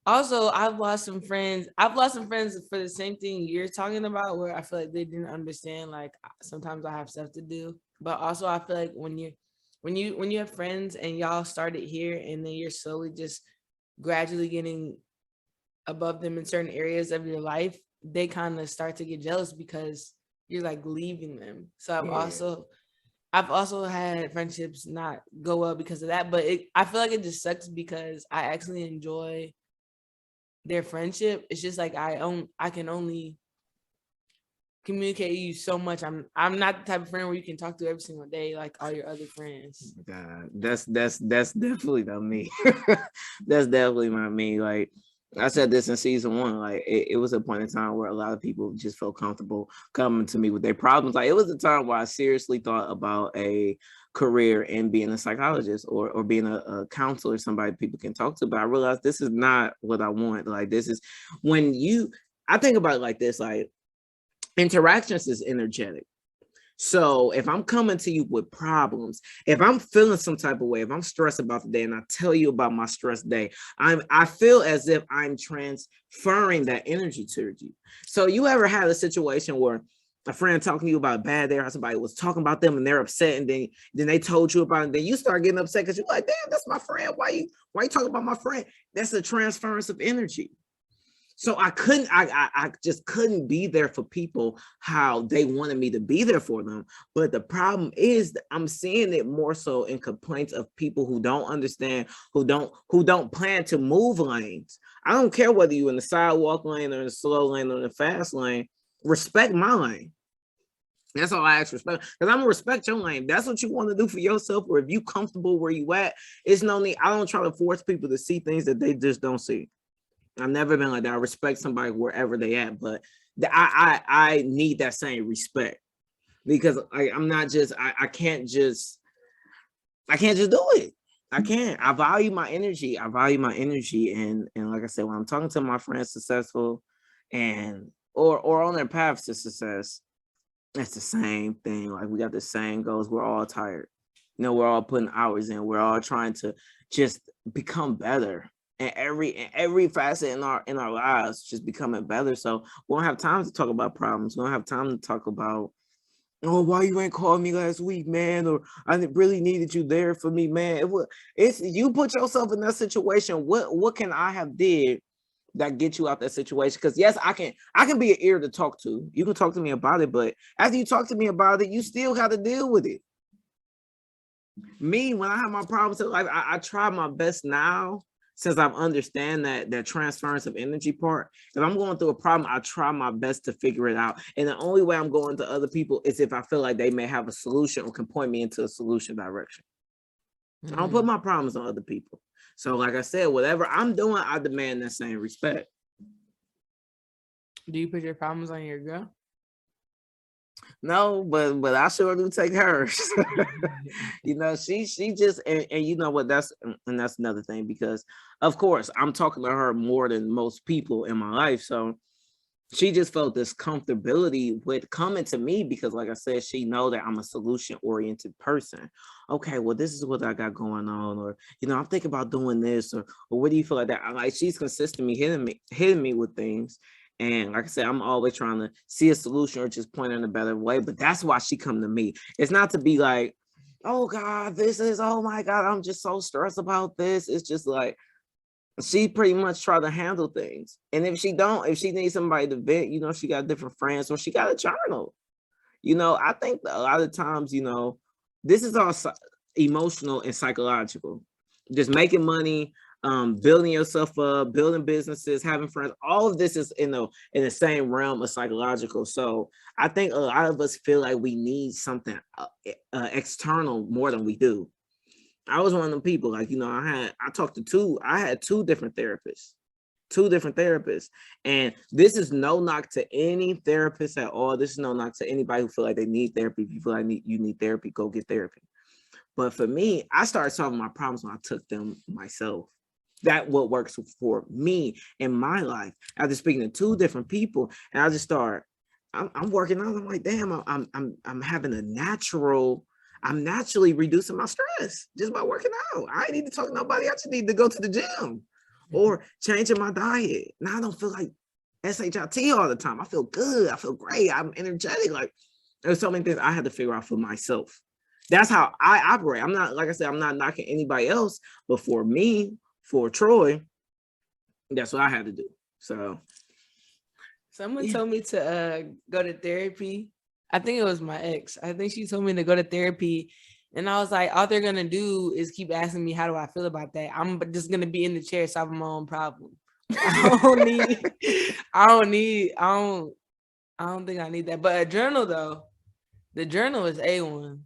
also I've lost some friends. I've lost some friends for the same thing you're talking about, where I feel like they didn't understand. Like sometimes I have stuff to do, but also I feel like when you have friends and y'all started here and then you're slowly just gradually getting above them in certain areas of your life, they kind of start to get jealous because you're like leaving them. So I've also had friendships not go well because of that, but I feel like it just sucks because I actually enjoy their friendship. It's just like I can only communicate you so much. I'm not the type of friend where you can talk to every single day like all your other friends. God, that's definitely not me. That's definitely not me. Like I said this in season 1. Like it was a point in time where a lot of people just felt comfortable coming to me with their problems. Like it was a time where I seriously thought about a career in being a psychologist or being a counselor, somebody people can talk to. But I realized this is not what I want. Like this is when I think about it like this, like interactions is energetic. So if I'm coming to you with problems, if I'm feeling some type of way, if I'm stressed about the day and I tell you about my stress day, I feel as if I'm transferring that energy to you. So you ever had a situation where a friend talking to you about a bad day or somebody was talking about them and they're upset and then they told you about it, and then you start getting upset because you're like, damn, that's my friend. Why you talking about my friend? That's a transference of energy. So I just couldn't be there for people how they wanted me to be there for them. But the problem is that I'm seeing it more so in complaints of people who don't understand, who don't plan to move lanes. I don't care whether you're in the sidewalk lane or in the slow lane or in the fast lane. Respect my lane. That's all I ask, respect, because I'm gonna respect your lane. That's what you want to do for yourself, or if you comfortable where you at, it's no need. I don't try to force people to see things that they just don't see. I've never been like that. I respect somebody wherever they at, but I need that same respect because I'm not just I can't just do it. I can't. I value my energy. And like I said, when I'm talking to my friends successful and or on their paths to success, it's the same thing. Like we got the same goals. We're all tired. We're all putting hours in. We're all trying to just become better. And every facet in our lives just becoming better. So we don't have time to talk about problems. We don't have time to talk about, oh, why you ain't called me last week, man? Or I really needed you there for me, man. It's you put yourself in that situation. What can I have did that get you out that situation? Because yes, I can be an ear to talk to. You can talk to me about it, but after you talk to me about it, you still got to deal with it. Me, when I have my problems in life, I try my best now. Since I've understand that transference of energy part, if I'm going through a problem, I try my best to figure it out. And the only way I'm going to other people is if I feel like they may have a solution or can point me into a solution direction. I don't put my problems on other people. So like I said, whatever I'm doing, I demand that same respect. Do you put your problems on your girl? No, but I sure do take hers. She just and you know what, that's another thing, because of course I'm talking to her more than most people in my life. So she just felt this comfortability with coming to me because, like I said, she know that I'm a solution-oriented person. Okay, well, this is what I got going on, or I'm thinking about doing this, or what do you feel like that? Like she's consistently hitting me with things. And like I said, I'm always trying to see a solution or just point in a better way. But that's why she come to me. It's not to be like, oh God, oh my God, I'm just so stressed about this. It's just like, she pretty much try to handle things. And if she needs somebody to vent, she got different friends or she got a journal. I think a lot of times, this is all emotional and psychological. Just making money, building yourself up, building businesses, having friends. All of this is in the same realm of psychological. So I think a lot of us feel like we need something external more than we do. I was one of them people, like, I had two different therapists. And this is no knock to any therapist at all. This is no knock to anybody who feel like they need therapy. If you feel like you need therapy, go get therapy. But for me, I started solving my problems when I took them myself. That what works for me in my life. After speaking to two different people, and I just start, I'm working out. I'm like, damn, I'm having I'm naturally reducing my stress just by working out. I ain't need to talk to nobody. I just need to go to the gym or changing my diet. Now I don't feel like SHIT all the time. I feel good. I feel great. I'm energetic. Like there's so many things I had to figure out for myself. That's how I operate. I'm not, like I said, I'm not knocking anybody else, but for me, for Troy, that's what I had to do. So someone told me to go to therapy. I think it was my ex. I think she told me to go to therapy. And I was like, all they're going to do is keep asking me, how do I feel about that? I'm just going to be in the chair solving my own problem. I don't think I need that. But a journal, though, the journal is A1.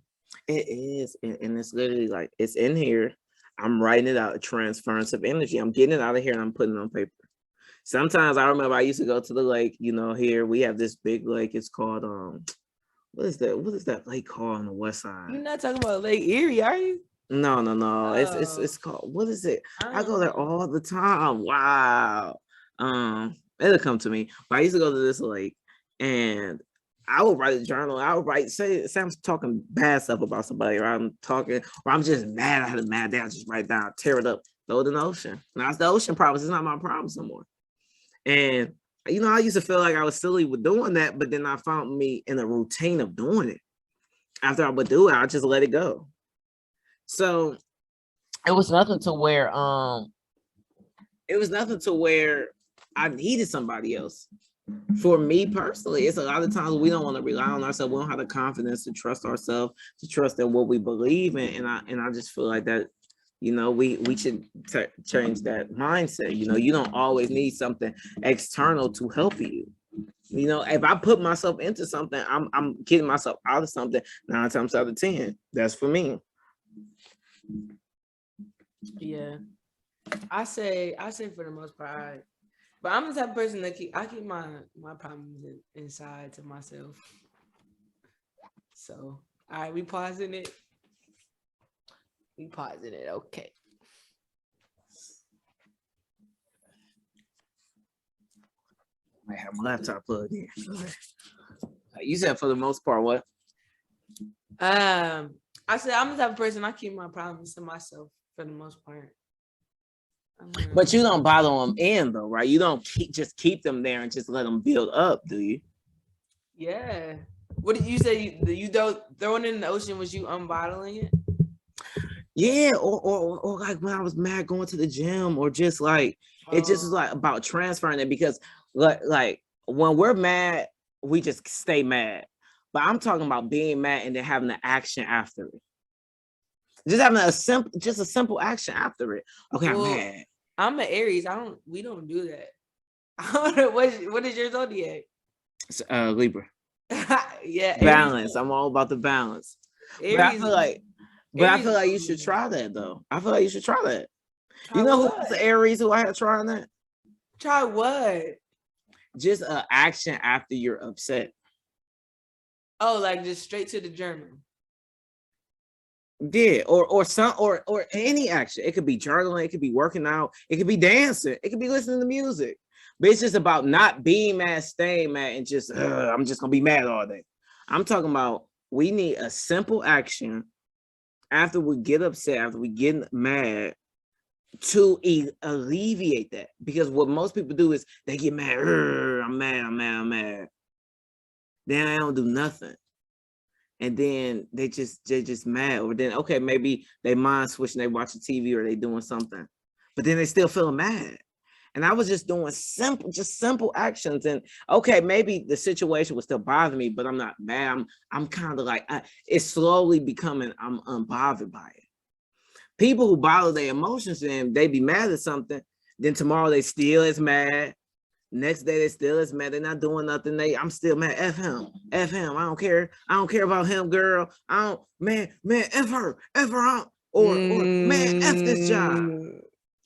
It is. And it's literally like, it's in here. I'm writing it out, a transference of energy. I'm getting it out of here and I'm putting it on paper. Sometimes I remember I used to go to the lake. Here we have this big lake. It's called what is that? What is that lake called on the west side? You're not talking about Lake Erie, are you? No. Oh. It's called, what is it? I I go don't there know. all the time. Wow. It'll come to me. But I used to go to this lake, and I would write a journal. I would write, say I'm talking bad stuff about somebody, or I'm talking, or I'm just mad. I had a mad day. I just write down, tear it up, throw it in the ocean. Now it's the ocean problems. It's not my problems no more. And I used to feel like I was silly with doing that, but then I found me in a routine of doing it. After I would do it, I just let it go. So it was nothing to where I needed somebody else. For me personally, it's a lot of times we don't want to rely on ourselves. We don't have the confidence to trust ourselves, to trust in what we believe in. And I just feel like that, we should change that mindset. You don't always need something external to help you. If I put myself into something, I'm getting myself out of something 9 times out of 10. That's for me. Yeah. I say for the most part, but I'm the type of person that I keep my problems inside to myself. So, all right, we pausing it. Okay. I have my laptop plugged in. You said for the most part, what? I said I'm the type of person I keep my problems to myself for the most part. But you don't bottle them in though, right? You don't keep them there and just let them build up, do you? Yeah. What did you say? You throwing it in the ocean? Was you unbottling it? Yeah, or like when I was mad going to the gym, or just like it just is like about transferring it, because like when we're mad, we just stay mad. But I'm talking about being mad and then having the action after it. Just having a simple action after it. Okay, I'm mad. I'm an Aries. We don't do that. What is your zodiac? Libra. Yeah, balance. Aries. I'm all about the balance. Aries, but I feel like you should try that though. I feel like you should try that. Try who was the Aries who I had trying that? Try what? Just an action after you're upset. Oh, like just straight to the journal. Yeah, or any action. It could be journaling, it could be working out, it could be dancing, it could be listening to music. But it's just about not being mad, staying mad, and just I'm just gonna be mad all day. I'm talking about we need a simple action after we get upset, after we get mad, to alleviate that. Because what most people do is they get mad. I'm mad. Then I don't do nothing. And then they just mad. Or then, okay, maybe they mind switching, they watching TV or they doing something. But then they still feeling mad. And I was just doing simple actions. And okay, maybe the situation would still bother me, but I'm not mad. I'm kind of like, it's slowly becoming, I'm unbothered by it. People who bottle their emotions, and they be mad at something, then tomorrow they still is mad. Next day they still is mad. They're not doing nothing. I'm still mad. F him. I don't care. I don't care about him, girl. I don't, man, F her. Or man, F this job.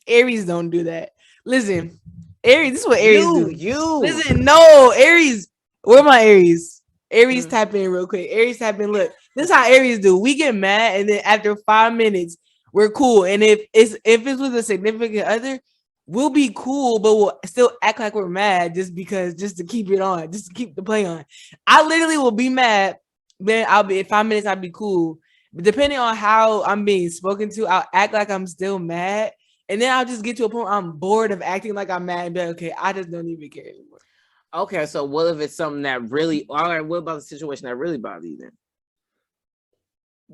Aries don't do that. Listen, Aries, this is what Aries do. You. Listen, no, Aries. Where my Aries? Aries tap in real quick. Aries tap in. Look, this is how Aries do. We get mad, and then after 5 minutes, we're cool. And if it's with a significant other, we'll be cool, but we'll still act like we're mad just to keep it on, just to keep the play on. I literally will be mad. Then I'll be in 5 minutes, I'll be cool. But depending on how I'm being spoken to, I'll act like I'm still mad. And then I'll just get to a point where I'm bored of acting like I'm mad and be like, okay, I just don't even care anymore. Okay, so what if it's something that really, all right, what about the situation that really bothers you then?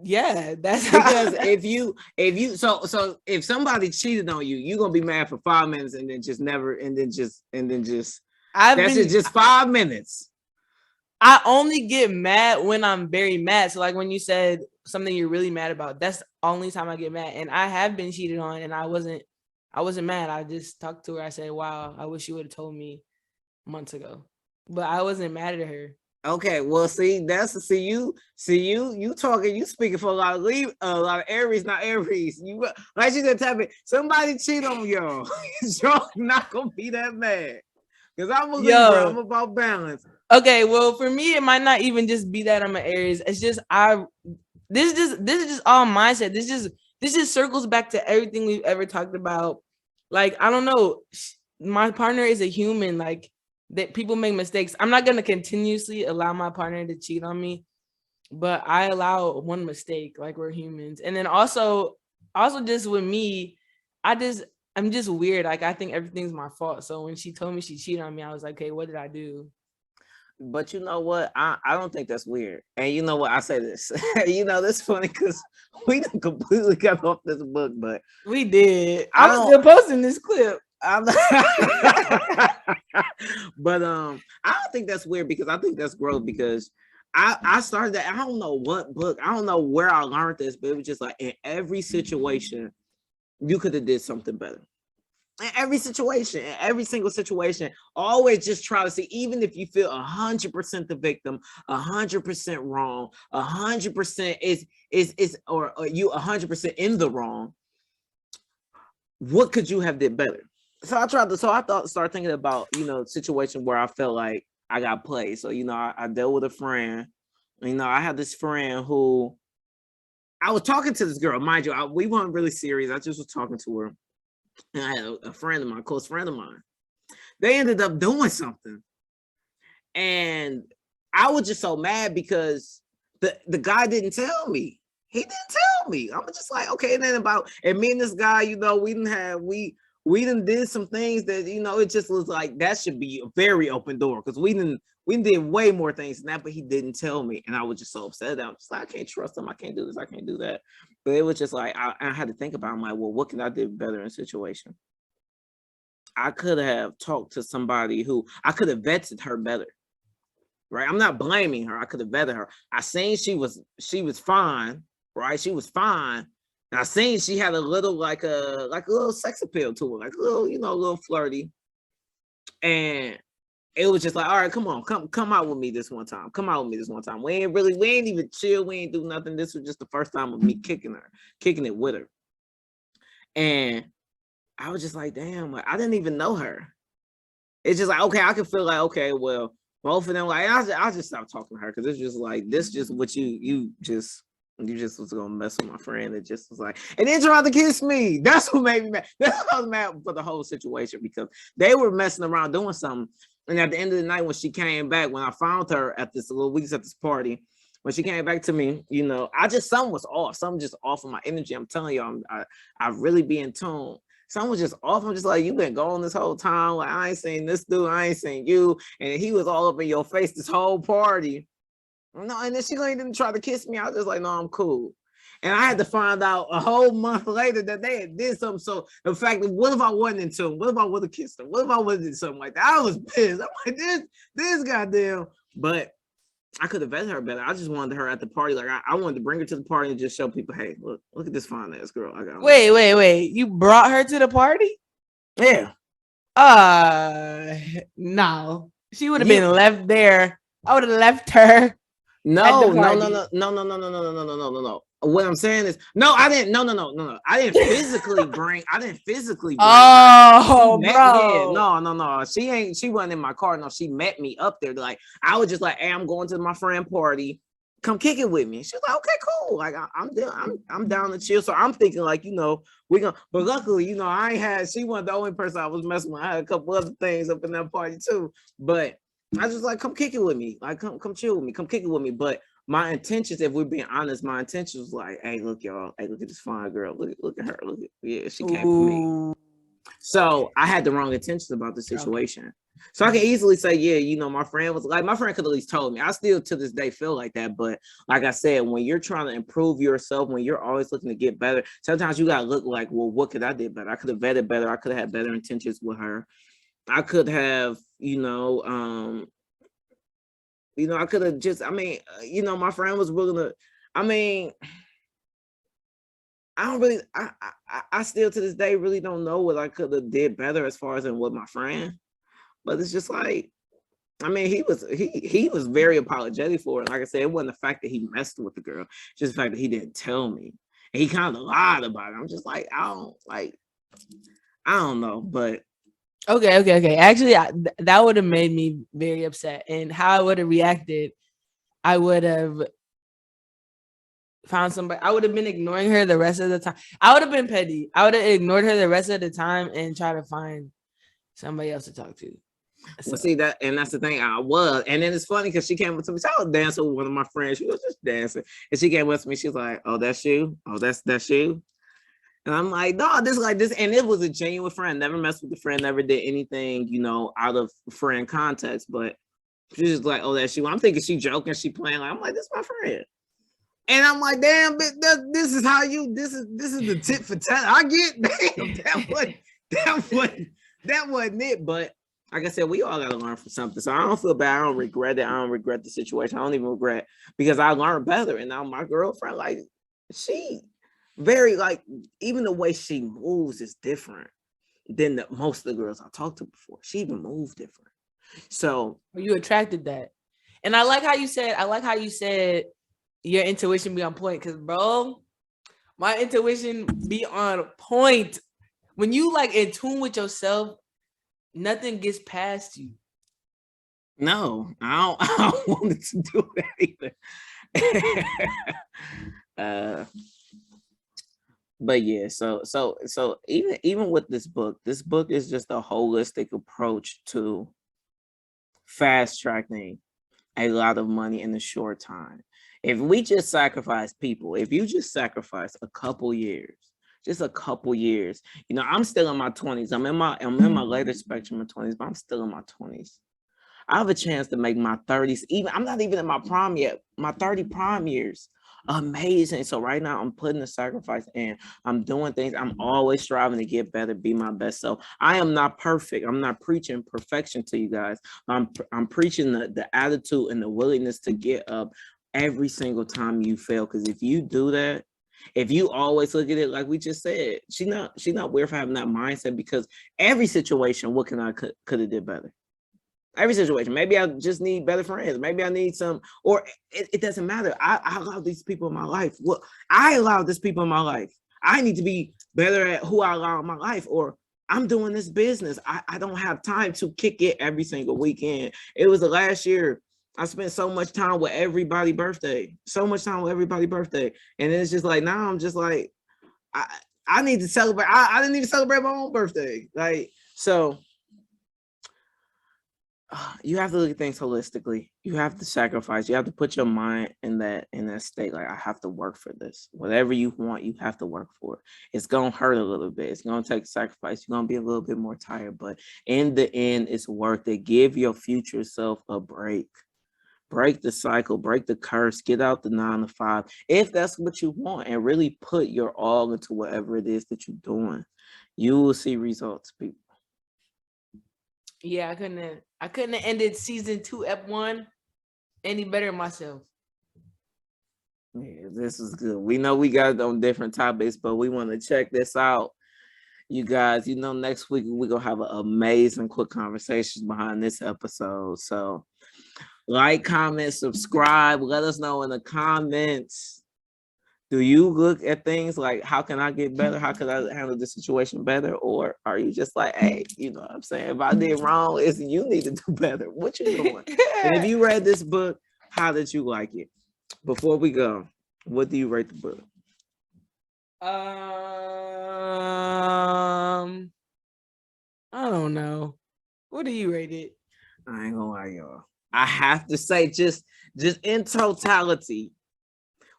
Yeah, that's because if somebody cheated on you, you're gonna be mad for 5 minutes and then just 5 minutes. I only get mad when I'm very mad. So like when you said something you're really mad about, that's the only time I get mad. And I have been cheated on and I wasn't mad. I just talked to her. I said, wow, I wish you would have told me months ago. But I wasn't mad at her. Okay, well, see, you talking, you speaking for a lot of Aries, not Aries. You like you just tell me somebody cheat on y'all, y'all not gonna be that mad because I'm a Libra. I'm about balance. Okay, well, for me, it might not even just be that I'm an Aries. It's just this is just all mindset. This just circles back to everything we've ever talked about. Like, I don't know, my partner is a human. Like, that people make mistakes. I'm not gonna continuously allow my partner to cheat on me, but I allow one mistake. Like, we're humans. And then also just with me, I'm just weird. Like, I think everything's my fault. So when she told me she cheated on me, I was like, okay, what did I do? But you know what? I don't think that's weird. And you know what? I say this. This funny because we completely got off this book, but we did. I'm still posting this clip. But I don't think that's weird because I think that's growth because I started that. I don't know what book. I don't know where I learned this, but it was just like in every situation, you could have did something better. In every situation, in every single situation, always just try to see, even if you feel 100% the victim, 100% wrong, 100% is or you 100% in the wrong. What could you have did better? So I started thinking about, situation where I felt like I got played. So, I dealt with a friend. I had this friend who I was talking to this girl, mind you, we weren't really serious. I just was talking to her. And I had a friend of mine, close friend of mine. They ended up doing something. And I was just so mad because the guy didn't tell me. He didn't tell me. I'm just like, okay, and then and me and this guy, we done did some things that, it just was like, that should be a very open door because we did way more things than that, but he didn't tell me. And I was just so upset that I'm just like, I can't trust him. I can't do this. I can't do that. But it was just like, I had to think about it. I'm like, well, what can I do better in a situation? I could have talked to somebody who I could have vetted her better. Right. I'm not blaming her. I could have vetted her. I seen she was fine. Right. She was fine. And I seen she had a little like a little sex appeal to her, like a little, a little flirty. And it was just like, all right, come on, come out with me this one time. Come out with me this one time. We ain't even chill. We ain't do nothing. This was just the first time of me kicking it with her. And I was just like, damn, I didn't even know her. It's just like, okay, I can feel like, okay, well, both of them, like, I'll just stop talking to her because it's just like, this just what you just was gonna mess with my friend. It just was like, and then tried to kiss me. That's what made me mad. That's what I was mad for the whole situation because they were messing around doing something. And at the end of the night, when she came back, when I found her at this little weeks at this party, when she came back to me, something was off. Something just off of my energy. I'm telling you, I really be in tune. Someone was just off. I'm just like, you've been gone this whole time. Like, I ain't seen this dude. I ain't seen you. And he was all up in your face this whole party. No, and then she didn't try to kiss me. I was just like, no, I'm cool. And I had to find out a whole month later that they had did something. So the fact that what if I wasn't into him? What if I would have kissed him? What if I would have did something like that? I was pissed. I'm like, this goddamn. But I could have vetted her better. I just wanted her at the party. Like I wanted to bring her to the party and just show people, hey, look at this fine ass girl I got. Wait. You brought her to the party? Yeah. No. She would have been left there. I would have left her. No. What I'm saying is, no, I didn't. No. I didn't physically bring. Oh, bro. No. She wasn't in my car. No, she met me up there. Like I was just like, hey, I'm going to my friend party. Come kick it with me. She was like, okay, cool. Like I'm down to chill. So I'm thinking like, we gonna. But luckily, she wasn't the only person I was messing with. I had a couple other things up in that party too. But I just like, come kick it with me. Like come chill with me. Come kick it with me. But my intentions, if we're being honest, my intentions was like, hey, look, y'all. Hey, look at this fine girl. Look at her. She came for me. So I had the wrong intentions about the situation. Okay. So I can easily say, yeah, my friend was like, my friend could at least told me. I still to this day feel like that. But like I said, when you're trying to improve yourself, when you're always looking to get better, sometimes you gotta look like, well, what could I do better? I could have vetted better. I could have had better intentions with her. I could have, I could have just, my friend was willing to, I don't really, I still to this day really don't know what I could have did better as far as in with my friend. But it's just like, I mean, he was very apologetic for it. Like I said, it wasn't the fact that he messed with the girl, just the fact that he didn't tell me. And he kind of lied about it. I'm just like, I don't know, but Okay. Actually, that would have made me very upset. And how I would have reacted, I would have found somebody. I would have been ignoring her the rest of the time. I would have been petty. I would have ignored her the rest of the time and try to find somebody else to talk to. Well, see that, and that's the thing. I was, and then it's funny because she came up to me. So I was dancing with one of my friends. She was just dancing, and she came up to me. She was like, "Oh, that's you. Oh, that's you." And I'm like, "No, this like this." And it was a genuine friend. Never messed with the friend. Never did anything, out of friend context. But she's just like, "Oh, that's you." I'm thinking she joking. She playing. Like I'm like, "This is my friend." And I'm like, "Damn, this is how you. This is the tit for tat." I get that wasn't it, but. Like I said, we all got to learn from something. So I don't feel bad. I don't regret it. I don't regret the situation. I don't even regret because I learned better. And now my girlfriend, like, she very, like, even the way she moves is different than most of the girls I talked to before. She even moved different. So you attracted that. And I like how you said your intuition be on point. Because, bro, my intuition be on point. When you, like, in tune with yourself, nothing gets past you. No, I don't want it to do that either. But yeah, so even with this book is just a holistic approach to fast tracking a lot of money in a short time. If we just sacrifice people, if you just sacrifice a couple years, just a couple years. I'm still in my 20s. I'm in my later spectrum of 20s, but I'm still in my 20s. I have a chance to make my 30s. I'm not even in my prime yet. My 30 prime years. Amazing. So right now I'm putting the sacrifice in. I'm doing things. I'm always striving to get better, be my best self. I am not perfect. I'm not preaching perfection to you guys. I'm preaching the attitude and the willingness to get up every single time you fail. Because if you do that, if you always look at it like we just said, she's not weird for having that mindset because every situation, what can I could have did better? Every situation. Maybe I just need better friends. Maybe I need some, or it doesn't matter. I allow these people in my life. Well, I allow these people in my life. I need to be better at who I allow in my life, or I'm doing this business. I don't have time to kick it every single weekend. It was the last year. I spent so much time with everybody's birthday. And it's just like, now I'm just like, I need to celebrate. I didn't even celebrate my own birthday. Like, so you have to look at things holistically. You have to sacrifice. You have to put your mind in that state. Like, I have to work for this. Whatever you want, you have to work for it. It's gonna hurt a little bit. It's gonna take sacrifice. You're gonna be a little bit more tired, but in the end, it's worth it. Give your future self a break. Break the cycle, break the curse, get out the 9 to 5. If that's what you want, and really put your all into whatever it is that you're doing, you will see results, people. Yeah, I couldn't have ended season 2, Ep1 any better myself. Yeah, this is good. We know we got it on different topics, but we want to check this out. You guys, next week we're gonna have an amazing quick conversations behind this episode. So like, comment, subscribe. Let us know in the comments. Do you look at things like, how can I get better? How can I handle the situation better? Or are you just like, hey, you know what I'm saying? If I did wrong, it's you need to do better. What you doing? And if you read this book, how did you like it? Before we go, what do you rate the book? I don't know. What do you rate it? I ain't gonna lie, y'all. I have to say, just in totality,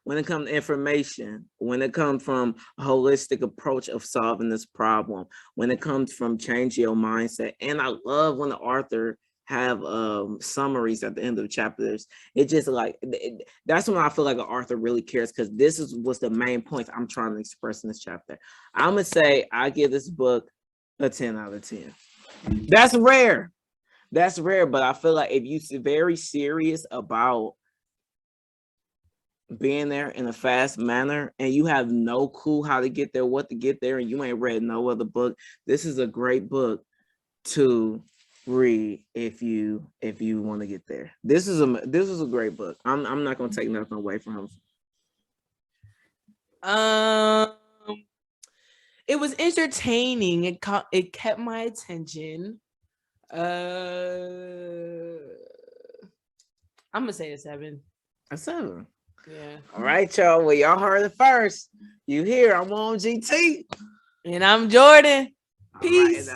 when it comes to information, when it comes from a holistic approach of solving this problem, when it comes from changing your mindset, and I love when the author have summaries at the end of the chapters. It just like that's when I feel like an author really cares, because this is what's the main points I'm trying to express in this chapter. I'm gonna say I give this book a 10 out of 10. That's rare. But I feel like if you're very serious about being there in a fast manner and you have no clue how to get there, what to get there, and you ain't read no other book, this is a great book to read if you want to get there. This is a great book. I'm not gonna take nothing away from him. It was entertaining. It kept my attention. I'm gonna say a 7. A 7. Yeah. All right, y'all. Well, y'all heard it first. You here? I'm on GT, and I'm Jordan. Peace.